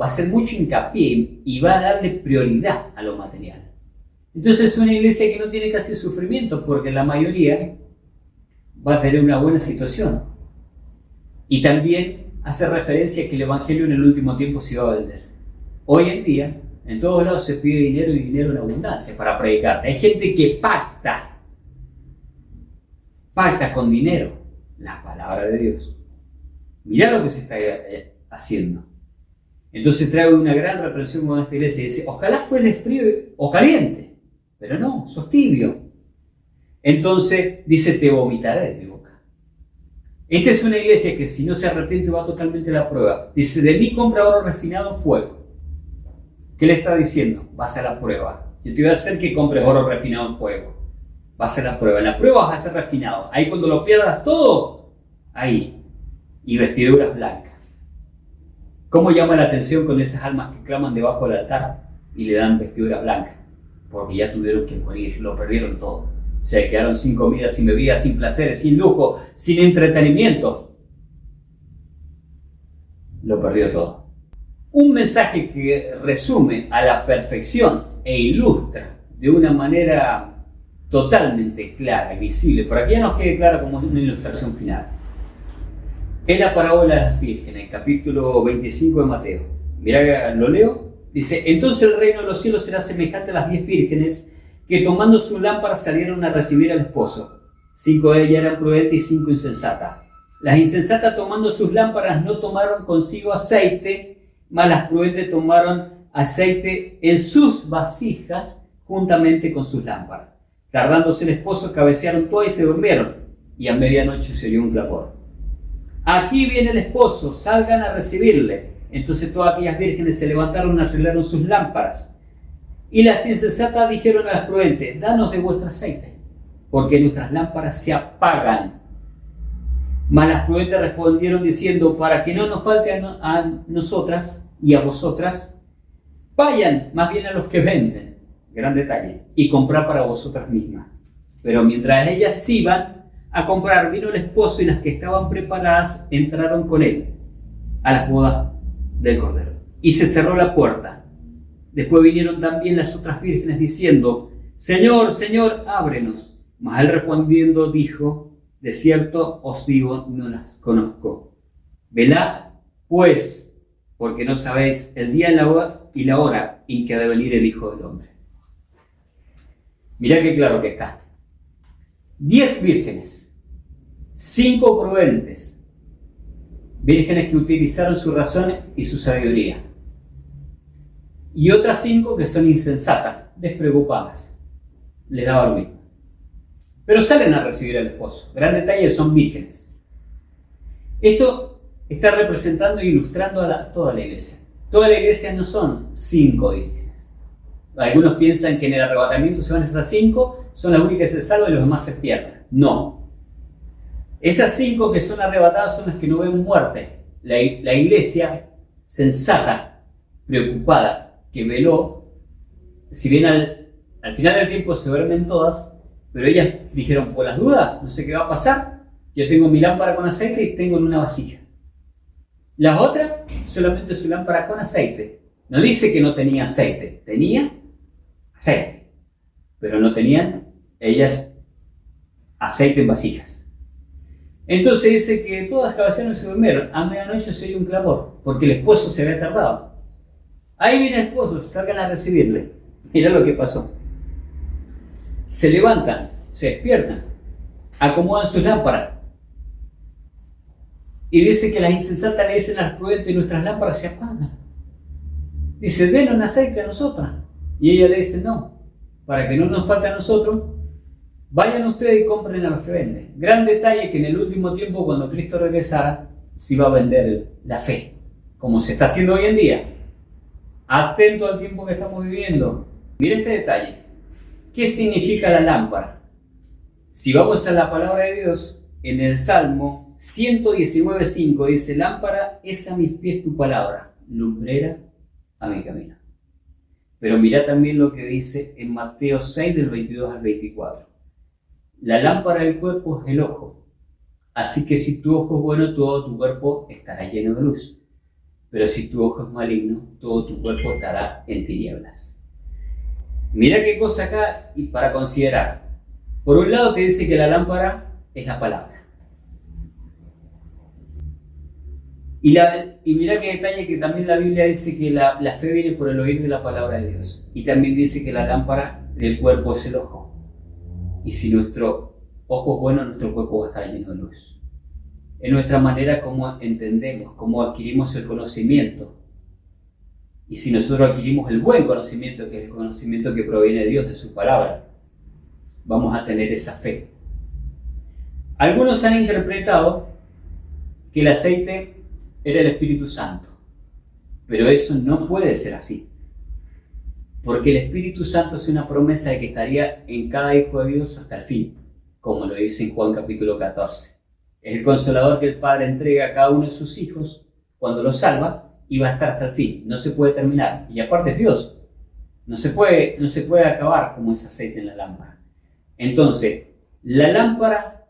hacer mucho hincapié y va a darle prioridad a lo material. Entonces es una iglesia que no tiene casi sufrimiento porque la mayoría va a tener una buena situación. Y también hace referencia a que el evangelio en el último tiempo se va a vender. Hoy en día, en todos lados se pide dinero y dinero en abundancia para predicar. Hay gente que pacta con dinero la palabra de Dios. Mirá lo que se está haciendo. Entonces trae una gran reprensión con esta iglesia y dice, ojalá fuere frío o caliente, pero no, sos tibio. Entonces dice, te vomitaré de mi boca. Esta es una iglesia que si no se arrepiente va totalmente a la prueba. Dice, de mí compra oro refinado en fuego. ¿Qué le está diciendo? Vas a la prueba. Yo te voy a hacer que compres oro refinado en fuego. Vas a la prueba. En la prueba vas a ser refinado. Ahí cuando lo pierdas todo, ahí. Y vestiduras blancas. ¿Cómo llama la atención con esas almas que claman debajo del altar y le dan vestiduras blancas? Porque ya tuvieron que morir, lo perdieron todo. O sea, quedaron sin comida, sin bebida, sin placeres, sin lujo, sin entretenimiento. Lo perdió todo. Un mensaje que resume a la perfección e ilustra de una manera totalmente clara y visible, para que ya nos quede clara como una ilustración final. Es la parábola de las vírgenes, capítulo 25 de Mateo. Mirá, lo leo. Dice, entonces el reino de los cielos será semejante a las 10 vírgenes que tomando su lámpara salieron a recibir al esposo. 5 de ellas eran prudentes y 5 insensatas. Las insensatas tomando sus lámparas no tomaron consigo aceite, mas las prudentes tomaron aceite en sus vasijas juntamente con sus lámparas. Tardándose el esposo, cabecearon todas y se durmieron, y a medianoche se oyó un clamor. Aquí viene el esposo, salgan a recibirle. Entonces todas aquellas vírgenes se levantaron y arreglaron sus lámparas. Y las insensatas dijeron a las prudentes, danos de vuestro aceite, porque nuestras lámparas se apagan. Mas las prudentes respondieron diciendo, para que no nos falte a nosotras y a vosotras, vayan más bien a los que venden, gran detalle, y comprad para vosotras mismas. Pero mientras ellas iban a comprar, vino el esposo y las que estaban preparadas entraron con él a las bodas del Cordero. Y se cerró la puerta. Después vinieron también las otras vírgenes diciendo, Señor, Señor, ábrenos. Mas él respondiendo dijo, de cierto os digo, no las conozco. Velad, pues, porque no sabéis el día y la hora en que ha de venir el Hijo del Hombre. Mirá qué claro que está. 10 vírgenes, 5 prudentes, vírgenes que utilizaron su razón y su sabiduría, y otras 5 que son insensatas, despreocupadas, les daba lo mismo. Pero salen a recibir al esposo. Gran detalle, son vírgenes. Esto está representando e ilustrando a toda la iglesia. Toda la iglesia no son 5 vírgenes. Algunos piensan que en el arrebatamiento se van esas 5, son las únicas que se salvan y los demás se pierden. No. Esas 5 que son arrebatadas son las que no ven muerte. La iglesia sensata, preocupada, que veló, si bien al final del tiempo se duermen todas, pero ellas dijeron, por las dudas, no sé qué va a pasar, yo tengo mi lámpara con aceite y tengo en una vasija. Las otras, solamente su lámpara con aceite. No dice que no tenía aceite, tenía aceite, pero no tenían ellas aceite en vasijas. Entonces dice que todas cabecearon y se durmieron. A medianoche se oyó un clamor, porque el esposo se había tardado. Ahí viene el esposo, salgan a recibirle. Mirá lo que pasó. Se levantan, se despiertan, acomodan sus lámparas. Y dice que las insensatas le dicen a las prudentes, nuestras lámparas se apagan. Dice, denos aceite a nosotras. Y ella le dice, no, para que no nos falte a nosotros, vayan ustedes y compren a los que venden. Gran detalle que en el último tiempo, cuando Cristo regresara, se iba a vender la fe, como se está haciendo hoy en día. Atento al tiempo que estamos viviendo. Miren este detalle. ¿Qué significa la lámpara? Si vamos a la palabra de Dios, en el Salmo 119:5 dice: lámpara es a mis pies tu palabra, lumbrera a mi camino. Pero mira también lo que dice en Mateo 6, del 22 al 24. La lámpara del cuerpo es el ojo. Así que si tu ojo es bueno, todo tu cuerpo estará lleno de luz. Pero si tu ojo es maligno, todo tu cuerpo estará en tinieblas. Mira qué cosa acá y para considerar. Por un lado te dice que la lámpara es la palabra. Y mira qué detalle que también la Biblia dice que la fe viene por el oír de la palabra de Dios. Y también dice que la lámpara del cuerpo es el ojo. Y si nuestro ojo es bueno, nuestro cuerpo va a estar lleno de luz. Es nuestra manera como entendemos, cómo adquirimos el conocimiento. Y si nosotros adquirimos el buen conocimiento, que es el conocimiento que proviene de Dios, de su palabra, vamos a tener esa fe. Algunos han interpretado que el aceite era el Espíritu Santo, pero eso no puede ser así, porque el Espíritu Santo es una promesa de que estaría en cada hijo de Dios hasta el fin, como lo dice en Juan capítulo 14. Es el consolador que el Padre entrega a cada uno de sus hijos cuando los salva, y va a estar hasta el fin, no se puede terminar, y aparte es Dios, no se puede acabar como ese aceite en la lámpara. Entonces, la lámpara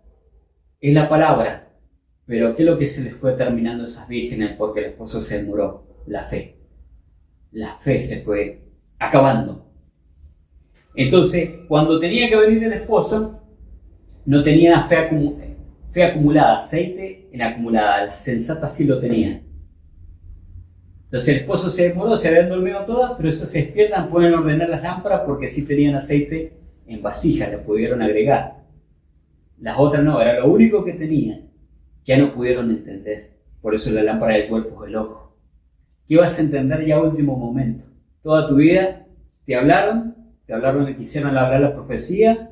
es la palabra, pero ¿qué es lo que se les fue terminando a esas vírgenes porque el esposo se demoró? La fe. La fe se fue acabando. Entonces, cuando tenía que venir el esposo, no tenía fe acumulada, aceite en acumulada, las sensatas sí lo tenían. Entonces el esposo se demoró, se habían dormido todas, pero esas se despiertan, pueden ordenar las lámparas porque sí tenían aceite en vasija, le pudieron agregar. Las otras no, era lo único que tenían. Ya no pudieron entender. Por eso la lámpara del cuerpo es el ojo. ¿Qué vas a entender ya a último momento? Toda tu vida te hablaron, le quisieron hablar la profecía,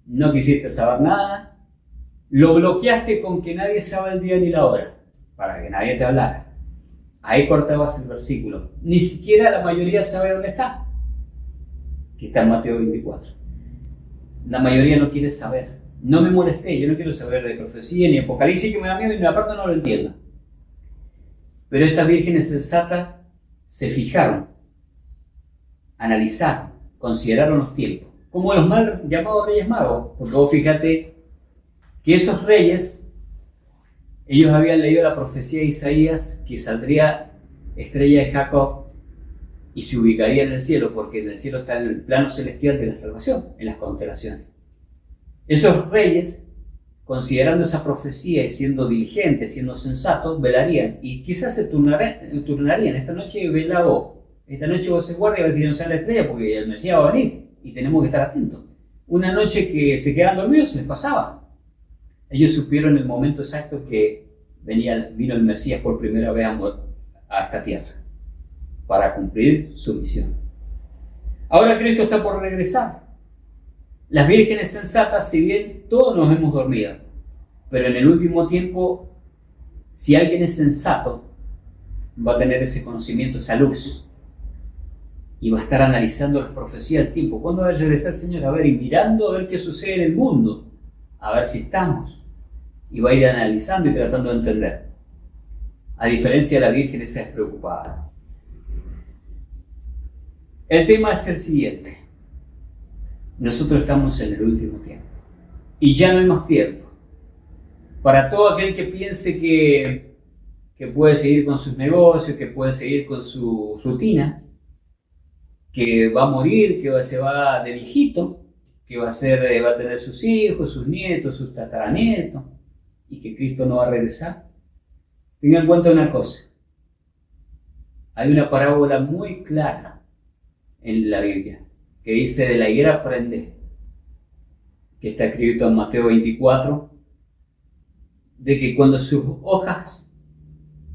no quisiste saber nada, lo bloqueaste con que nadie sabe el día ni la hora, para que nadie te hablara. Ahí cortabas el versículo. Ni siquiera la mayoría sabe dónde está, que está en Mateo 24. La mayoría no quiere saber. No me molesté, yo no quiero saber de profecía ni apocalipsis, que me da miedo y aparte no lo entiendo. Pero estas vírgenes sensatas se fijaron, analizaron, consideraron los tiempos, como los mal llamados reyes magos, porque vos fíjate que esos reyes, ellos habían leído la profecía de Isaías que saldría estrella de Jacob y se ubicaría en el cielo, porque en el cielo está el plano celestial de la salvación, en las constelaciones. Esos reyes, considerando esa profecía y siendo diligentes, siendo sensatos, velarían y quizás se turnarían. Esta noche vela vos, esta noche vos se guarda y a ver si no sale la estrella porque el Mesías va a venir y tenemos que estar atentos. Una noche que se quedaban dormidos se les pasaba. Ellos supieron el momento exacto que vino el Mesías por primera vez a esta tierra para cumplir su misión. Ahora Cristo está por regresar. Las vírgenes sensatas, si bien todos nos hemos dormido, pero en el último tiempo, si alguien es sensato, va a tener ese conocimiento, esa luz, y va a estar analizando las profecías del tiempo. ¿Cuándo va a regresar el Señor? A ver, y mirando a ver qué sucede en el mundo, a ver si estamos, y va a ir analizando y tratando de entender. A diferencia de la Virgen, esa despreocupada. El tema es el siguiente. Nosotros estamos en el último tiempo y ya no hay más tiempo. Para todo aquel que piense que puede seguir con sus negocios, que puede seguir con su rutina, que va a morir, que se va de viejito, que va a tener sus hijos, sus nietos, sus tataranietos, y que Cristo no va a regresar, tengan en cuenta una cosa. Hay una parábola muy clara en la Biblia que dice: de la higuera aprende, que está escrito en Mateo 24, de que cuando sus hojas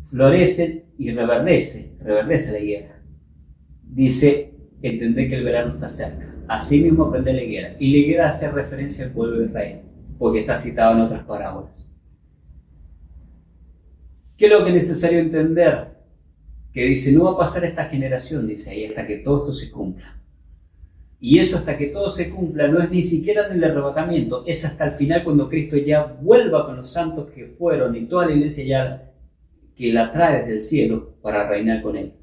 florecen y reverdece la higuera, dice: entendé que el verano está cerca. Asimismo aprended la higuera. Y la higuera hace referencia al pueblo de Israel, porque está citado en otras parábolas. ¿Qué es lo que es necesario entender? Que dice, no va a pasar esta generación, dice ahí, hasta que todo esto se cumpla. Y eso hasta que todo se cumpla no es ni siquiera en el arrebatamiento, es hasta el final cuando Cristo ya vuelva con los santos que fueron y toda la iglesia ya que la trae desde el cielo para reinar con él.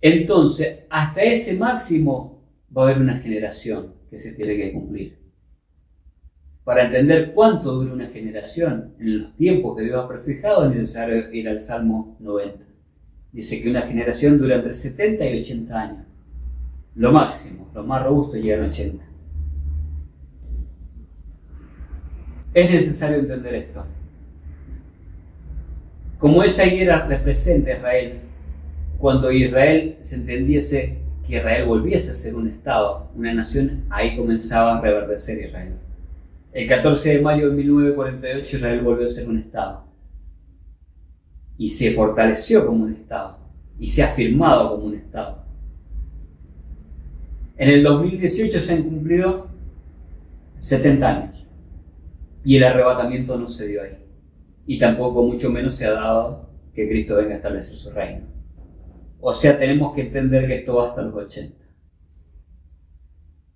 Entonces, hasta ese máximo va a haber una generación que se tiene que cumplir. Para entender cuánto dura una generación en los tiempos que Dios ha prefijado, es necesario ir al Salmo 90. Dice que una generación dura entre 70 y 80 años. Lo máximo, los más robustos llegan a 80. Es necesario entender esto. Como esa higuera representa a Israel, cuando Israel se entendiese que Israel volviese a ser un Estado, una nación, ahí comenzaba a reverdecer Israel. El 14 de mayo de 1948 Israel volvió a ser un Estado. Y se fortaleció como un Estado. Y se ha afirmado como un Estado. En el 2018 se han cumplido 70 años. Y el arrebatamiento no se dio ahí. Y tampoco, mucho menos, se ha dado que Cristo venga a establecer su reino. O sea, tenemos que entender que esto va hasta los 80.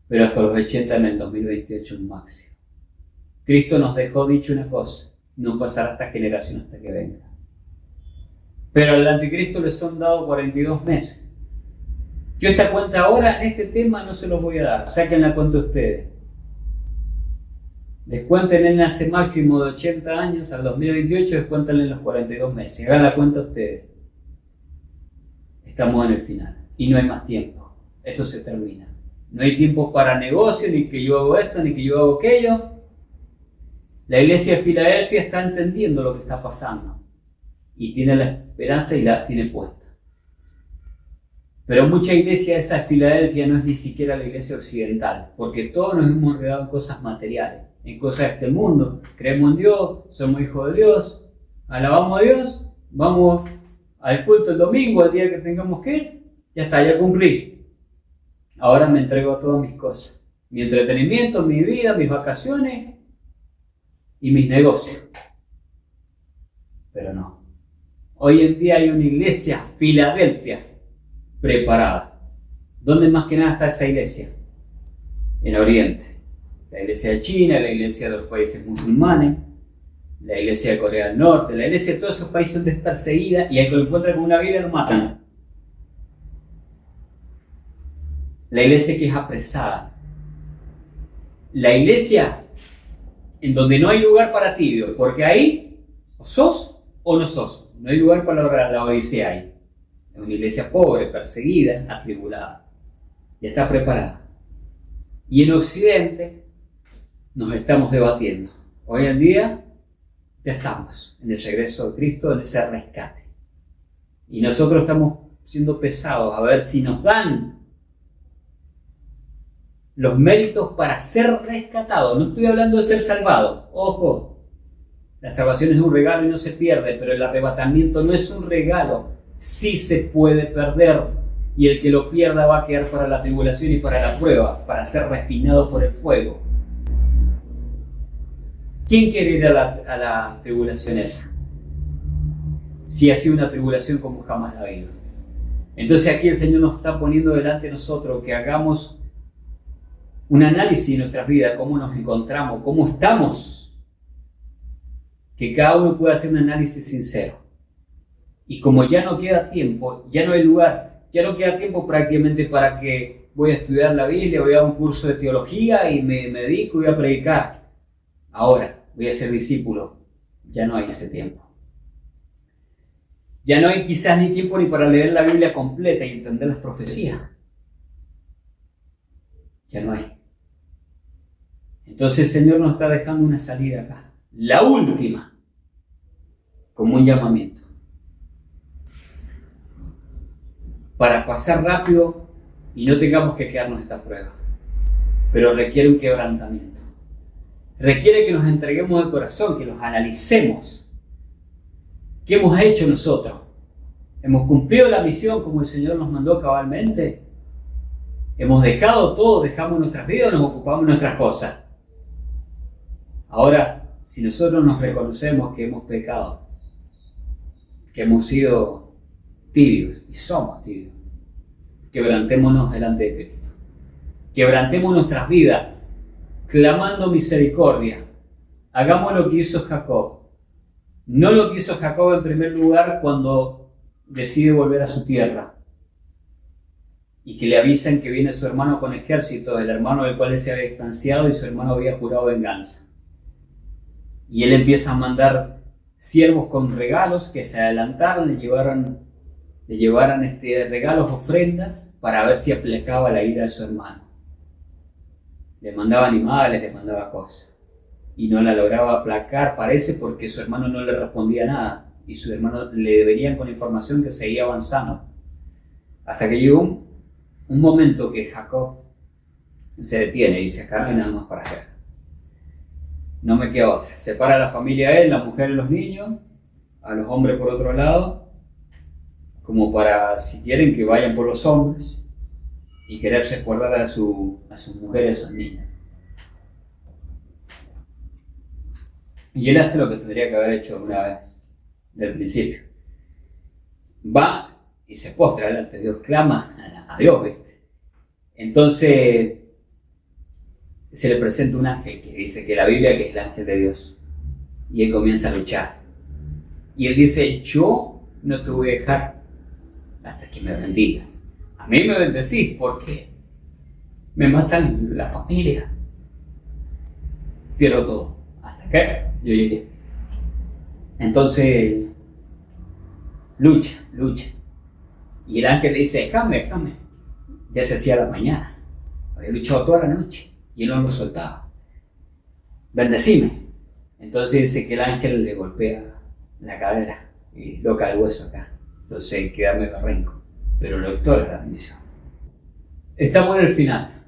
Pero hasta los 80 en el 2028 un máximo. Cristo nos dejó dicho una cosa, no pasará esta generación hasta que venga. Pero al anticristo les son dado 42 meses. Yo esta cuenta ahora, en este tema no se los voy a dar, saquen la cuenta ustedes. Descuéntenle en ese máximo de 80 años, al 2028 descuéntenle en los 42 meses, hagan la cuenta ustedes. Estamos en el final y no hay más tiempo, esto se termina. No hay tiempo para negocio, ni que yo hago esto, ni que yo hago aquello. La iglesia de Filadelfia está entendiendo lo que está pasando y tiene la esperanza y la tiene puesta. Pero mucha iglesia esa de Filadelfia no es ni siquiera la iglesia occidental, porque todos nos hemos enredado en cosas materiales, en cosas de este mundo. Creemos en Dios, somos hijos de Dios, alabamos a Dios, vamos al culto el domingo, al día que tengamos que ir, ya está, ya cumplí. Ahora me entrego a todas mis cosas, mi entretenimiento, mi vida, mis vacaciones y mis negocios. Pero no. Hoy en día hay una iglesia, Filadelfia, preparada. ¿Dónde más que nada está esa iglesia? En Oriente. La iglesia de China, la iglesia de los países musulmanes, la iglesia de Corea del Norte, la iglesia de todos esos países donde es perseguida y al que lo encuentran con una Biblia lo matan. La iglesia que es apresada. La iglesia en donde no hay lugar para tibio, porque ahí o sos o no sos. No hay lugar para la odisea ahí. Es una iglesia pobre, perseguida, atribulada. Ya está preparada. Y en Occidente nos estamos debatiendo. Hoy en día ya estamos en el regreso de Cristo, en ese rescate. Y nosotros estamos siendo pesados a ver si nos dan los méritos para ser rescatados. No estoy hablando de ser salvado. Ojo, la salvación es un regalo y no se pierde, pero el arrebatamiento no es un regalo. Sí se puede perder y el que lo pierda va a quedar para la tribulación y para la prueba, para ser refinado por el fuego. ¿Quién quiere ir a la tribulación esa? Si ha sido una tribulación como jamás la ha habido. Entonces aquí el Señor nos está poniendo delante de nosotros que hagamos un análisis de nuestras vidas, cómo nos encontramos, cómo estamos. Que cada uno pueda hacer un análisis sincero. Y como ya no queda tiempo, ya no hay lugar, ya no queda tiempo prácticamente para que voy a estudiar la Biblia, voy a dar un curso de teología y me dedico y voy a predicar. Ahora voy a ser discípulo. Ya no hay ese tiempo. Ya no hay quizás ni tiempo ni para leer la Biblia completa y entender las profecías. Ya no hay. Entonces el Señor nos está dejando una salida acá. La última. Como un llamamiento. Para pasar rápido y no tengamos que quedarnos en esta prueba. Pero requiere un quebrantamiento. Requiere que nos entreguemos de corazón, que nos analicemos. ¿Qué hemos hecho nosotros? ¿Hemos cumplido la misión como el Señor nos mandó cabalmente? Hemos dejado todo, dejamos nuestras vidas, nos ocupamos de nuestras cosas. Ahora, si nosotros nos reconocemos que hemos pecado, que hemos sido tibios y somos tibios, quebrantémonos delante de Cristo. Quebrantemos nuestras vidas, clamando misericordia. Hagamos lo que hizo Jacob. No lo que hizo Jacob en primer lugar cuando decide volver a su tierra y que le avisan que viene su hermano con ejército, el hermano del cual él se había distanciado y su hermano había jurado venganza. Y él empieza a mandar siervos con regalos que se adelantaron, le llevaran regalos, ofrendas, para ver si aplacaba la ira de su hermano. Le mandaba animales, le mandaba cosas. Y no la lograba aplacar, parece, porque su hermano no le respondía nada. Y su hermano le venían con información que seguía avanzando. Hasta que llegó un momento que Jacob se detiene y dice: acá no hay nada más para hacer. No me queda otra. Separa a la familia a él, la mujer y los niños, a los hombres por otro lado, como para, si quieren, que vayan por los hombres y querer resguardar a sus mujeres y a sus niños. Y él hace lo que tendría que haber hecho una vez, del principio. Va y se postra delante de Dios, clama a Dios, ¿viste? Entonces se le presenta un ángel que dice que la Biblia que es el ángel de Dios. Y él comienza a luchar. Y él dice: yo no te voy a dejar hasta que me bendigas. A mí me bendecís porque me matan la familia. Pierdo todo. Hasta que yo llegué. Entonces lucha. Y el ángel le dice: déjame. Ya se hacía la mañana. Había luchado toda la noche y él no lo soltaba. Bendecime. Entonces dice que el ángel le golpea la cadera y loca el hueso acá. Entonces queda medio renco. Pero lo victoria la bendición. Estamos en el final.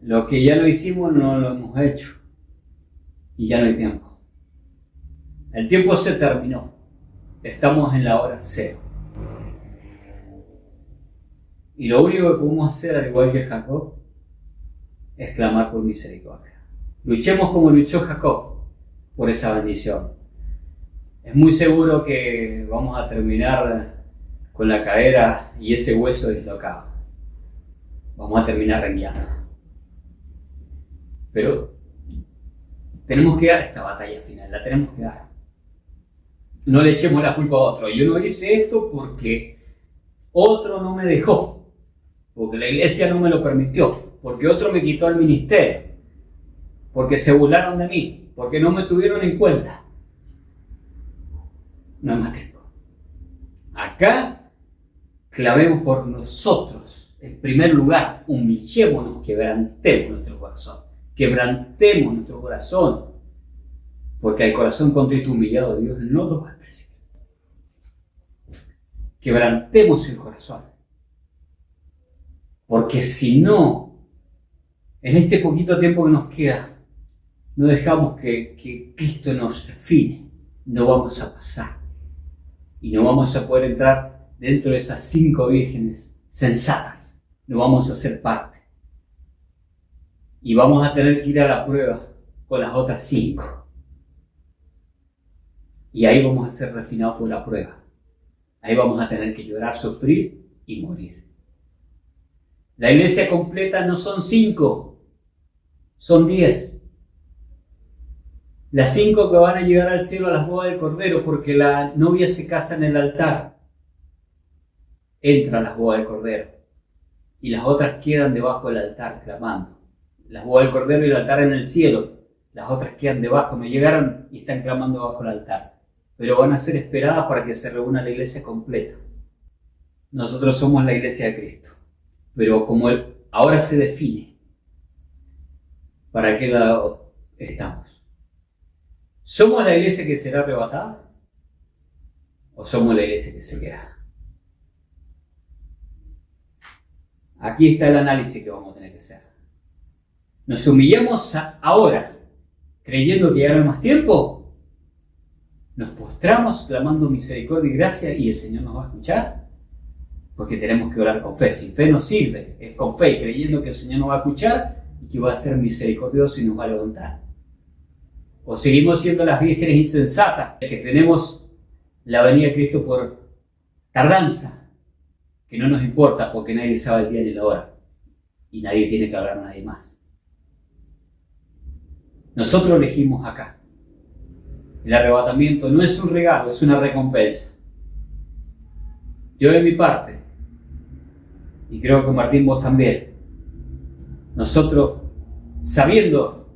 Lo que ya lo hicimos no lo hemos hecho. Y ya no hay tiempo. El tiempo se terminó. Estamos en la hora cero. Y lo único que podemos hacer, al igual que Jacob, es clamar por misericordia. Luchemos como luchó Jacob por esa bendición. Es muy seguro que vamos a terminar con la cadera y ese hueso dislocado. Vamos a terminar rengueando. Pero tenemos que dar esta batalla final, la tenemos que dar. No le echemos la culpa a otro. Yo no hice esto porque otro no me dejó, porque la iglesia no me lo permitió, porque otro me quitó el ministerio, porque se burlaron de mí, porque no me tuvieron en cuenta. No hay más tiempo. Acá clamemos por nosotros. En primer lugar, humillémonos, quebrantemos nuestro corazón. Quebrantemos nuestro corazón, porque al corazón contrito y humillado Dios no lo va a despreciar. Quebrantemos el corazón, porque si no, en este poquito tiempo que nos queda, no dejamos que Cristo nos refine, no vamos a pasar y no vamos a poder entrar dentro de esas 5 vírgenes sensatas, no vamos a ser parte. Y vamos a tener que ir a la prueba con las otras 5. Y ahí vamos a ser refinados por la prueba. Ahí vamos a tener que llorar, sufrir y morir. La iglesia completa no son 5, son 10. Las 5 que van a llegar al cielo a las bodas del Cordero, porque la novia se casa en el altar, entra a las bodas del Cordero. Y las otras quedan debajo del altar clamando. Las bodas del Cordero y el altar en el cielo. Las otras quedan debajo, no llegaron y están clamando bajo el altar. Pero van a ser esperadas para que se reúna la iglesia completa. Nosotros somos la iglesia de Cristo. Pero como Él ahora se define, ¿para qué lado estamos? ¿Somos la iglesia que será arrebatada? ¿O somos la iglesia que se queda? Aquí está el análisis que vamos a tener que hacer. ¿Nos humillamos ahora, creyendo que ya no hay más tiempo? ¿Nos postramos clamando misericordia y gracia y el Señor nos va a escuchar? Porque tenemos que orar con fe. Sin fe no sirve. Es con fe y creyendo que el Señor nos va a escuchar y que va a ser misericordioso y nos va a levantar. O seguimos siendo las vírgenes insensatas, que tenemos la venida de Cristo por tardanza, que no nos importa porque nadie sabe el día ni la hora y nadie tiene que hablar a nadie más. Nosotros elegimos acá. El arrebatamiento no es un regalo, es una recompensa. Yo de mi parte, y creo que Martín vos también, nosotros sabiendo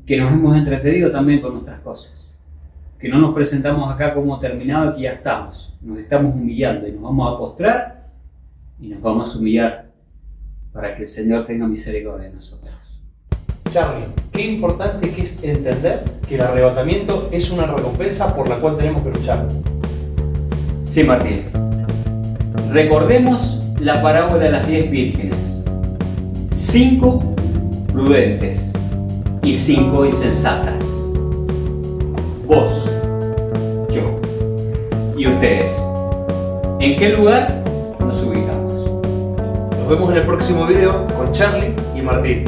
que nos hemos entretenido también con nuestras cosas, que no nos presentamos acá como terminado y que ya estamos, nos estamos humillando y nos vamos a postrar y nos vamos a humillar para que el Señor tenga misericordia de nosotros. Charlie, qué importante que es entender que el arrebatamiento es una recompensa por la cual tenemos que luchar. Sí, Martín. Recordemos la parábola de las 10 vírgenes. 5 prudentes y 5 insensatas. Vos, yo y ustedes. ¿En qué lugar nos ubicamos? Nos vemos en el próximo video con Charlie y Martín.